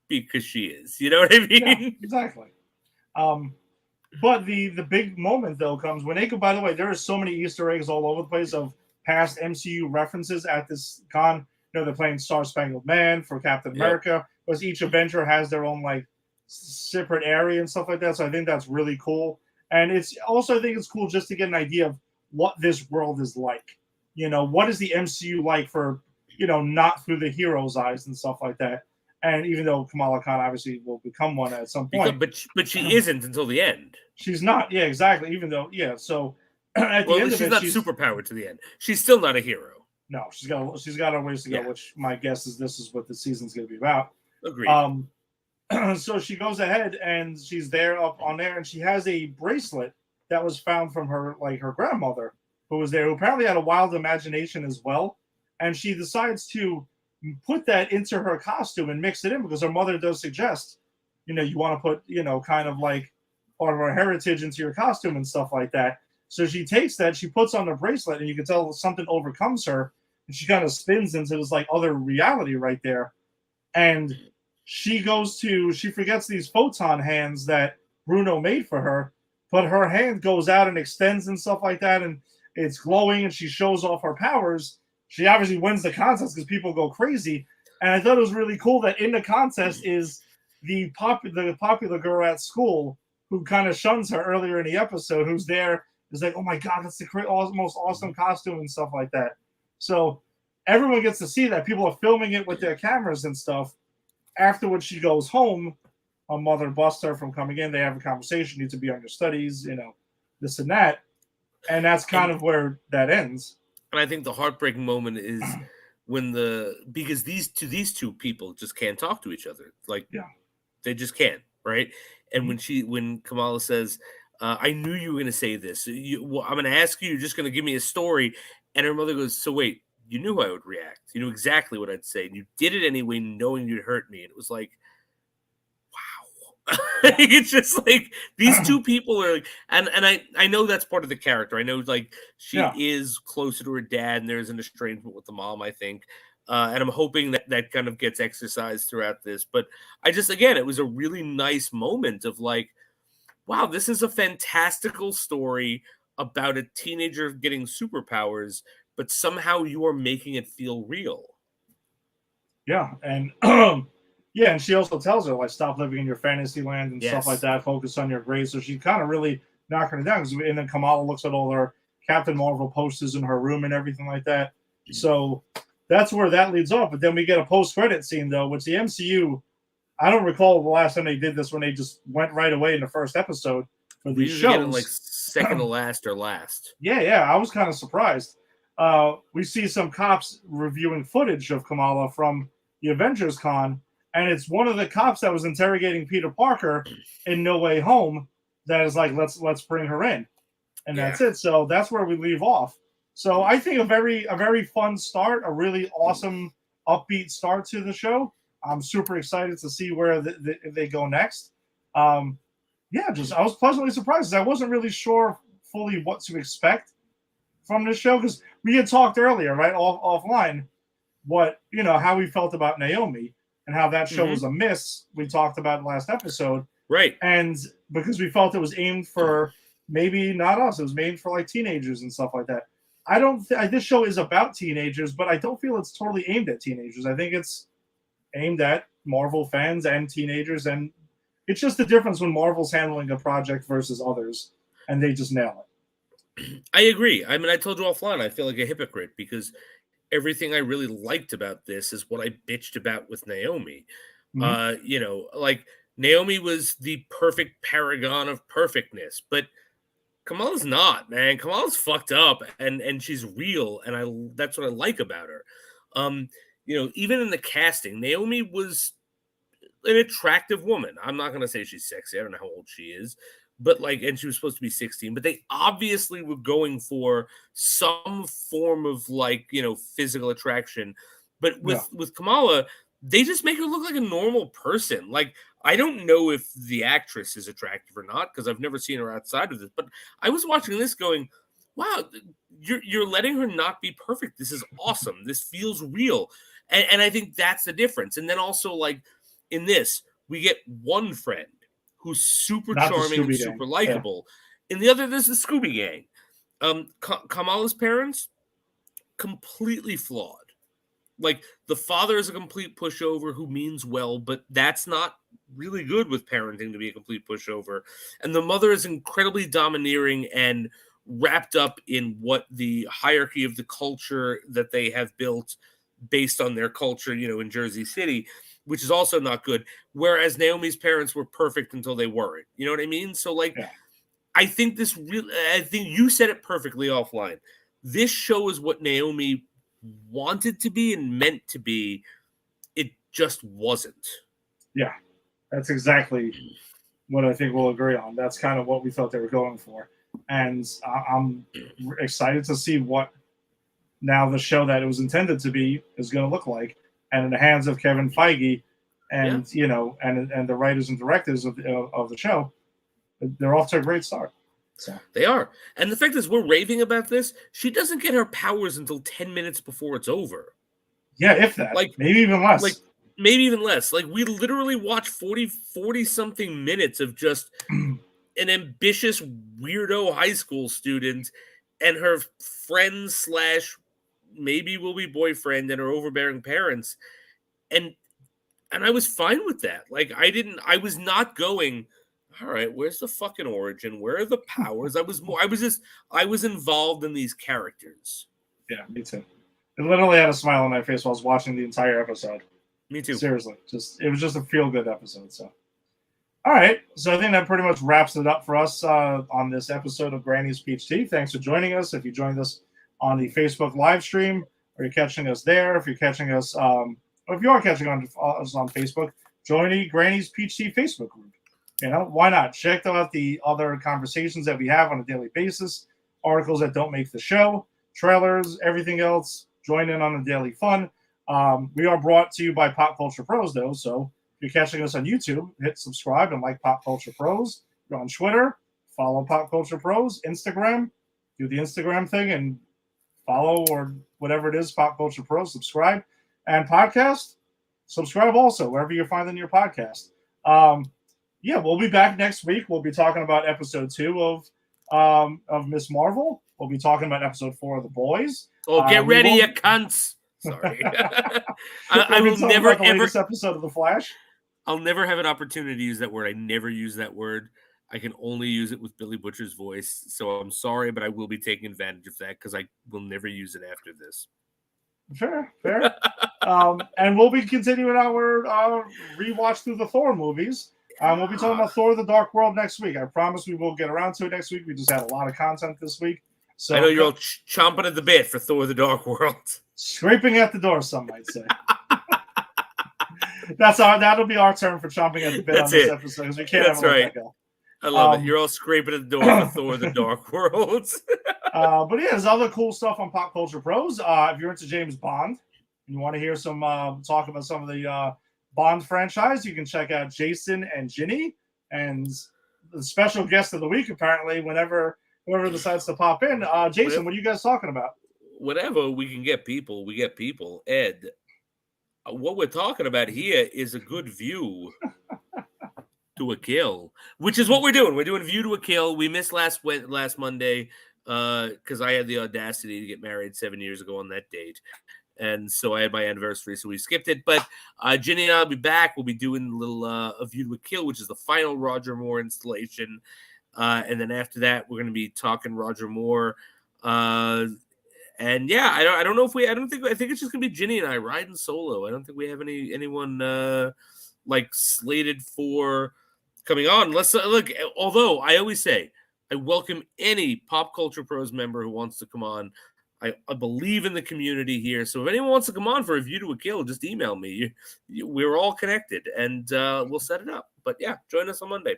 because she is. You know what I mean? Yeah, exactly. But the big moment though comes when they go. By the way, there are so many Easter eggs all over the place of past MCU references at this con. They're playing Star Spangled Man for Captain America, because each Avenger has their own separate area and stuff like that. So I think that's really cool. And I think it's cool just to get an idea of what this world is like. What is the MCU like for, not through the hero's eyes and stuff like that. And even though Kamala Khan obviously will become one at some point. But she isn't until the end. She's not. Yeah, exactly. Even though, so at the end of it, she's not superpowered to the end. She's still not a hero. No, she's got a ways to go, which my guess is this is what the season's going to be about. Agreed. So she goes ahead and she's there up on there, and she has a bracelet that was found from her grandmother, who was there, who apparently had a wild imagination as well. And she decides to put that into her costume and mix it in, because her mother does suggest, you want to put, kind of like part of our heritage into your costume and stuff like that. So she takes that, she puts on the bracelet, and you can tell something overcomes her, and she kind of spins into this other reality right there. And she forgets these photon hands that Bruno made for her, but her hand goes out and extends and stuff like that, and it's glowing, and she shows off her powers. She obviously wins the contest because people go crazy. And I thought it was really cool that in the contest is the popular girl at school who kind of shuns her earlier in the episode, who's there, is like, oh my God, that's the most awesome costume and stuff like that. So everyone gets to see that. People are filming it with their cameras and stuff. Afterwards, she goes home. Her mother busts her from coming in. They have a conversation. You need to be on your studies, this and that. And that's kind of where that ends. And I think the heartbreaking moment is when because these two people just can't talk to each other. They just can't, right? And when Kamala says, I knew you were going to say this. I'm going to ask you. You're just going to give me a story. And her mother goes, so wait, you knew I would react. You knew exactly what I'd say. And you did it anyway, knowing you'd hurt me. And it was like, wow. It's just these two people are and I know that's part of the character. I know she is closer to her dad, and there's an estrangement with the mom, I think. And I'm hoping that kind of gets exercised throughout this. But it was a really nice moment of wow, this is a fantastical story about a teenager getting superpowers, but somehow you are making it feel real. Yeah, and and she also tells her stop living in your fantasy land and stuff like that. Focus on your grades. So she's kind of really knocking it down. And then Kamala looks at all her Captain Marvel posters in her room and everything like that. So that's where that leads off. But then we get a post-credit scene though, which the MCU. I don't recall the last time they did this, when they just went right away in the first episode for these shows. Second to last or last. Yeah. I was kind of surprised. We see some cops reviewing footage of Kamala from the Avengers Con, and it's one of the cops that was interrogating Peter Parker in No Way Home that is let's bring her in, and that's it. So that's where we leave off. So I think a very fun start, a really awesome upbeat start to the show. I'm super excited to see where they go next. I was pleasantly surprised. I wasn't really sure fully what to expect from this show, because we had talked earlier, right, offline, how we felt about Naomi and how that show was a miss. We talked about last episode, right? And because we felt it was aimed for maybe not us, it was made for teenagers and stuff like that. I don't. This show is about teenagers, but I don't feel it's totally aimed at teenagers. I think it's aimed at Marvel fans and teenagers, and It's just the difference when Marvel's handling a project versus others, and they just nail it. I agree. I mean, I told you offline, I feel like a hypocrite because everything I really liked about this is what I bitched about with Naomi. Mm-hmm. Like Naomi was the perfect paragon of perfectness, but Kamala's not, man. Kamala's fucked up and she's real, and that's what I like about her. Even in the casting, Naomi was an attractive woman. I'm not gonna say she's sexy. I don't know how old she is, but and she was supposed to be 16. But they obviously were going for some form of physical attraction. But with Kamala, they just make her look like a normal person. Like I don't know if the actress is attractive or not because I've never seen her outside of this. But I was watching this going, wow, you're letting her not be perfect. This is awesome. This feels real, and I think that's the difference. And then also in this, we get one friend who's super charming and super likable. Yeah. In the other, there's the Scooby Gang. Kamala's parents, completely flawed. Like, the father is a complete pushover who means well, but that's not really good with parenting to be a complete pushover. And the mother is incredibly domineering and wrapped up in what the hierarchy of the culture that they have built based on their culture, in Jersey City, which is also not good. Whereas Naomi's parents were perfect until they weren't. You know what I mean? So, I think I think you said it perfectly offline. This show is what Naomi wanted to be and meant to be. It just wasn't. Yeah, that's exactly what I think we'll agree on. That's kind of what we thought they were going for. And I'm excited to see what now the show that it was intended to be is going to look like. And in the hands of Kevin Feige and, and the writers and directors of the show, they're off to a great start. So. They are. And the fact is, we're raving about this. She doesn't get her powers until 10 minutes before it's over. Yeah, if that. Maybe even less. Maybe even less. We literally watch 40-something minutes of just an ambitious weirdo high school student and her friends / maybe will be boyfriend and her overbearing parents. And I was fine with that. I was not going, all right, where's the fucking origin? Where are the powers? I was involved in these characters. Yeah, me too. It literally had a smile on my face while I was watching the entire episode. Me too. Seriously. It was just a feel-good episode. So, all right. So I think that pretty much wraps it up for us on this episode of Granny's Peach Tea. Thanks for joining us. If you joined us on the Facebook live stream, or you're catching us there, if you're catching us, or if you are catching us on Facebook, join the Granny's Peach Tea Facebook group. Why not? Check out the other conversations that we have on a daily basis, articles that don't make the show, trailers, everything else. Join in on the daily fun. We are brought to you by Pop Culture Pros, though. So if you're catching us on YouTube, hit subscribe and like Pop Culture Pros. You're on Twitter, follow Pop Culture Pros. Instagram, do the Instagram thing and follow or whatever it is, Pop Culture Pros. Subscribe. And podcast, subscribe also, wherever you're finding your podcast. We'll be back next week. We'll be talking about episode 2 of Ms.Marvel. We'll be talking about episode 4 of The Boys. Oh, get ready, you cunts! Sorry, I will never ever episode of The Flash. I'll never have an opportunity to use that word. I never use that word. I can only use it with Billy Butcher's voice. So I'm sorry, but I will be taking advantage of that because I will never use it after this. Fair. And we'll be continuing our rewatch through the Thor movies. We'll be talking about Thor: The Dark World next week. I promise we will get around to it next week. We just had a lot of content this week. So I know you're all chomping at the bit for Thor: The Dark World. Scraping at the door, some might say. That'll be our term for chomping at the bit on this episode because we can't That's have right. I love it. You're all scraping at the door for Thor: The Dark World. But yeah, there's other cool stuff on Pop Culture Pros. If you're into James Bond and you want to hear some talk about some of the Bond franchise, you can check out Jason and Ginny, and the special guest of the week, apparently, whoever decides to pop in. Jason, what are you guys talking about? Whenever we can get people, we get people. Ed, what we're talking about here is a good view to a kill, which is what we're doing. We're doing View to a Kill. We missed last Monday because I had the audacity to get married 7 years ago on that date. and so I had my anniversary, so we skipped it. But Ginny and I will be back. We'll be doing a little A View to a Kill, which is the final Roger Moore installation. And then after that, we're going to be talking Roger Moore. And yeah, I don't know if I think it's just gonna be Ginny and I riding solo. I don't think we have anyone like slated for coming on. Let's look. Although I always say I welcome any Pop Culture Pros member who wants to come on. I believe in the community here, so if anyone wants to come on for A View to a Kill, just email me. We're all connected, and we'll set it up. But yeah, join us on Monday.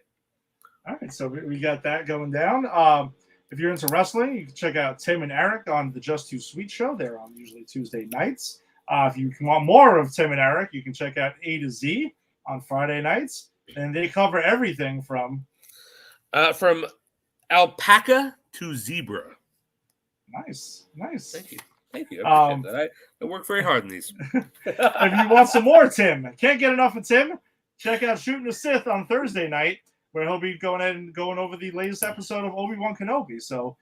All right, so we got that going down. If you're into wrestling, you can check out Tim and Eric on the Just Too Sweet show. They're on usually Tuesday nights. If you want more of Tim and Eric, you can check out A to Z on Friday nights, and they cover everything from alpaca to zebra. Nice. Thank you. I appreciate that. I work very hard on these. If you want some more Tim, can't get enough of Tim, check out Shooting the Sith on Thursday night, where he'll be going over the latest episode of Obi-Wan Kenobi. So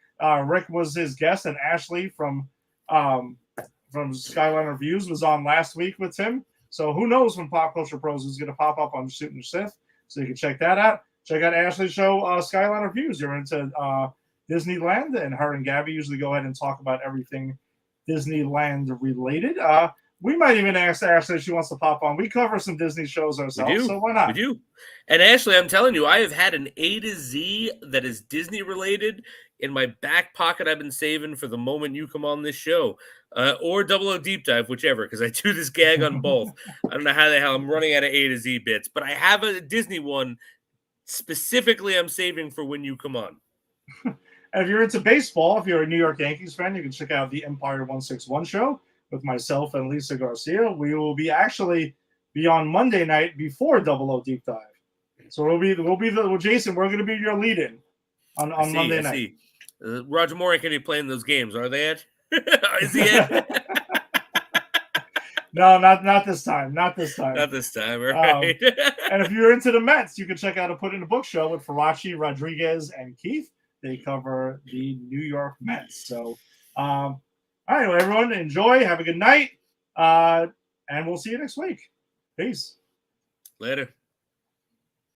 Rick was his guest, and Ashley from Skyline Reviews was on last week with Tim. So who knows when Pop Culture Pros is going to pop up on Shooting the Sith. So you can check that out. Check out Ashley's show, Skyline Reviews. You're into Disneyland, and her and Gabby usually go ahead and talk about everything Disneyland related. We might even ask Ashley if she wants to pop on. We cover some Disney shows ourselves, so why not? We do. And Ashley, I'm telling you, I have had an A to Z that is Disney related in my back pocket. I've been saving for the moment you come on this show, or Double O Deep Dive, whichever, because I do this gag on both. I don't know how the hell I'm running out of A to Z bits, but I have a Disney one specifically I'm saving for when you come on. And if you're into baseball, if you're a New York Yankees fan, you can check out the Empire 161 show with myself and Lisa Garcia. We will be on Monday night before Double O Deep Dive. So Jason, we're going to be your lead-in on Monday night. Roger Moore can be playing those games, are they, Ed? Is he Ed? No, not this time. Not this time. Not this time, right? And if you're into the Mets, you can check out a Put in the Book show with Farachi, Rodriguez, and Keith. They cover the New York Mets. So, all right, well, everyone, enjoy. Have a good night. And we'll see you next week. Peace. Later.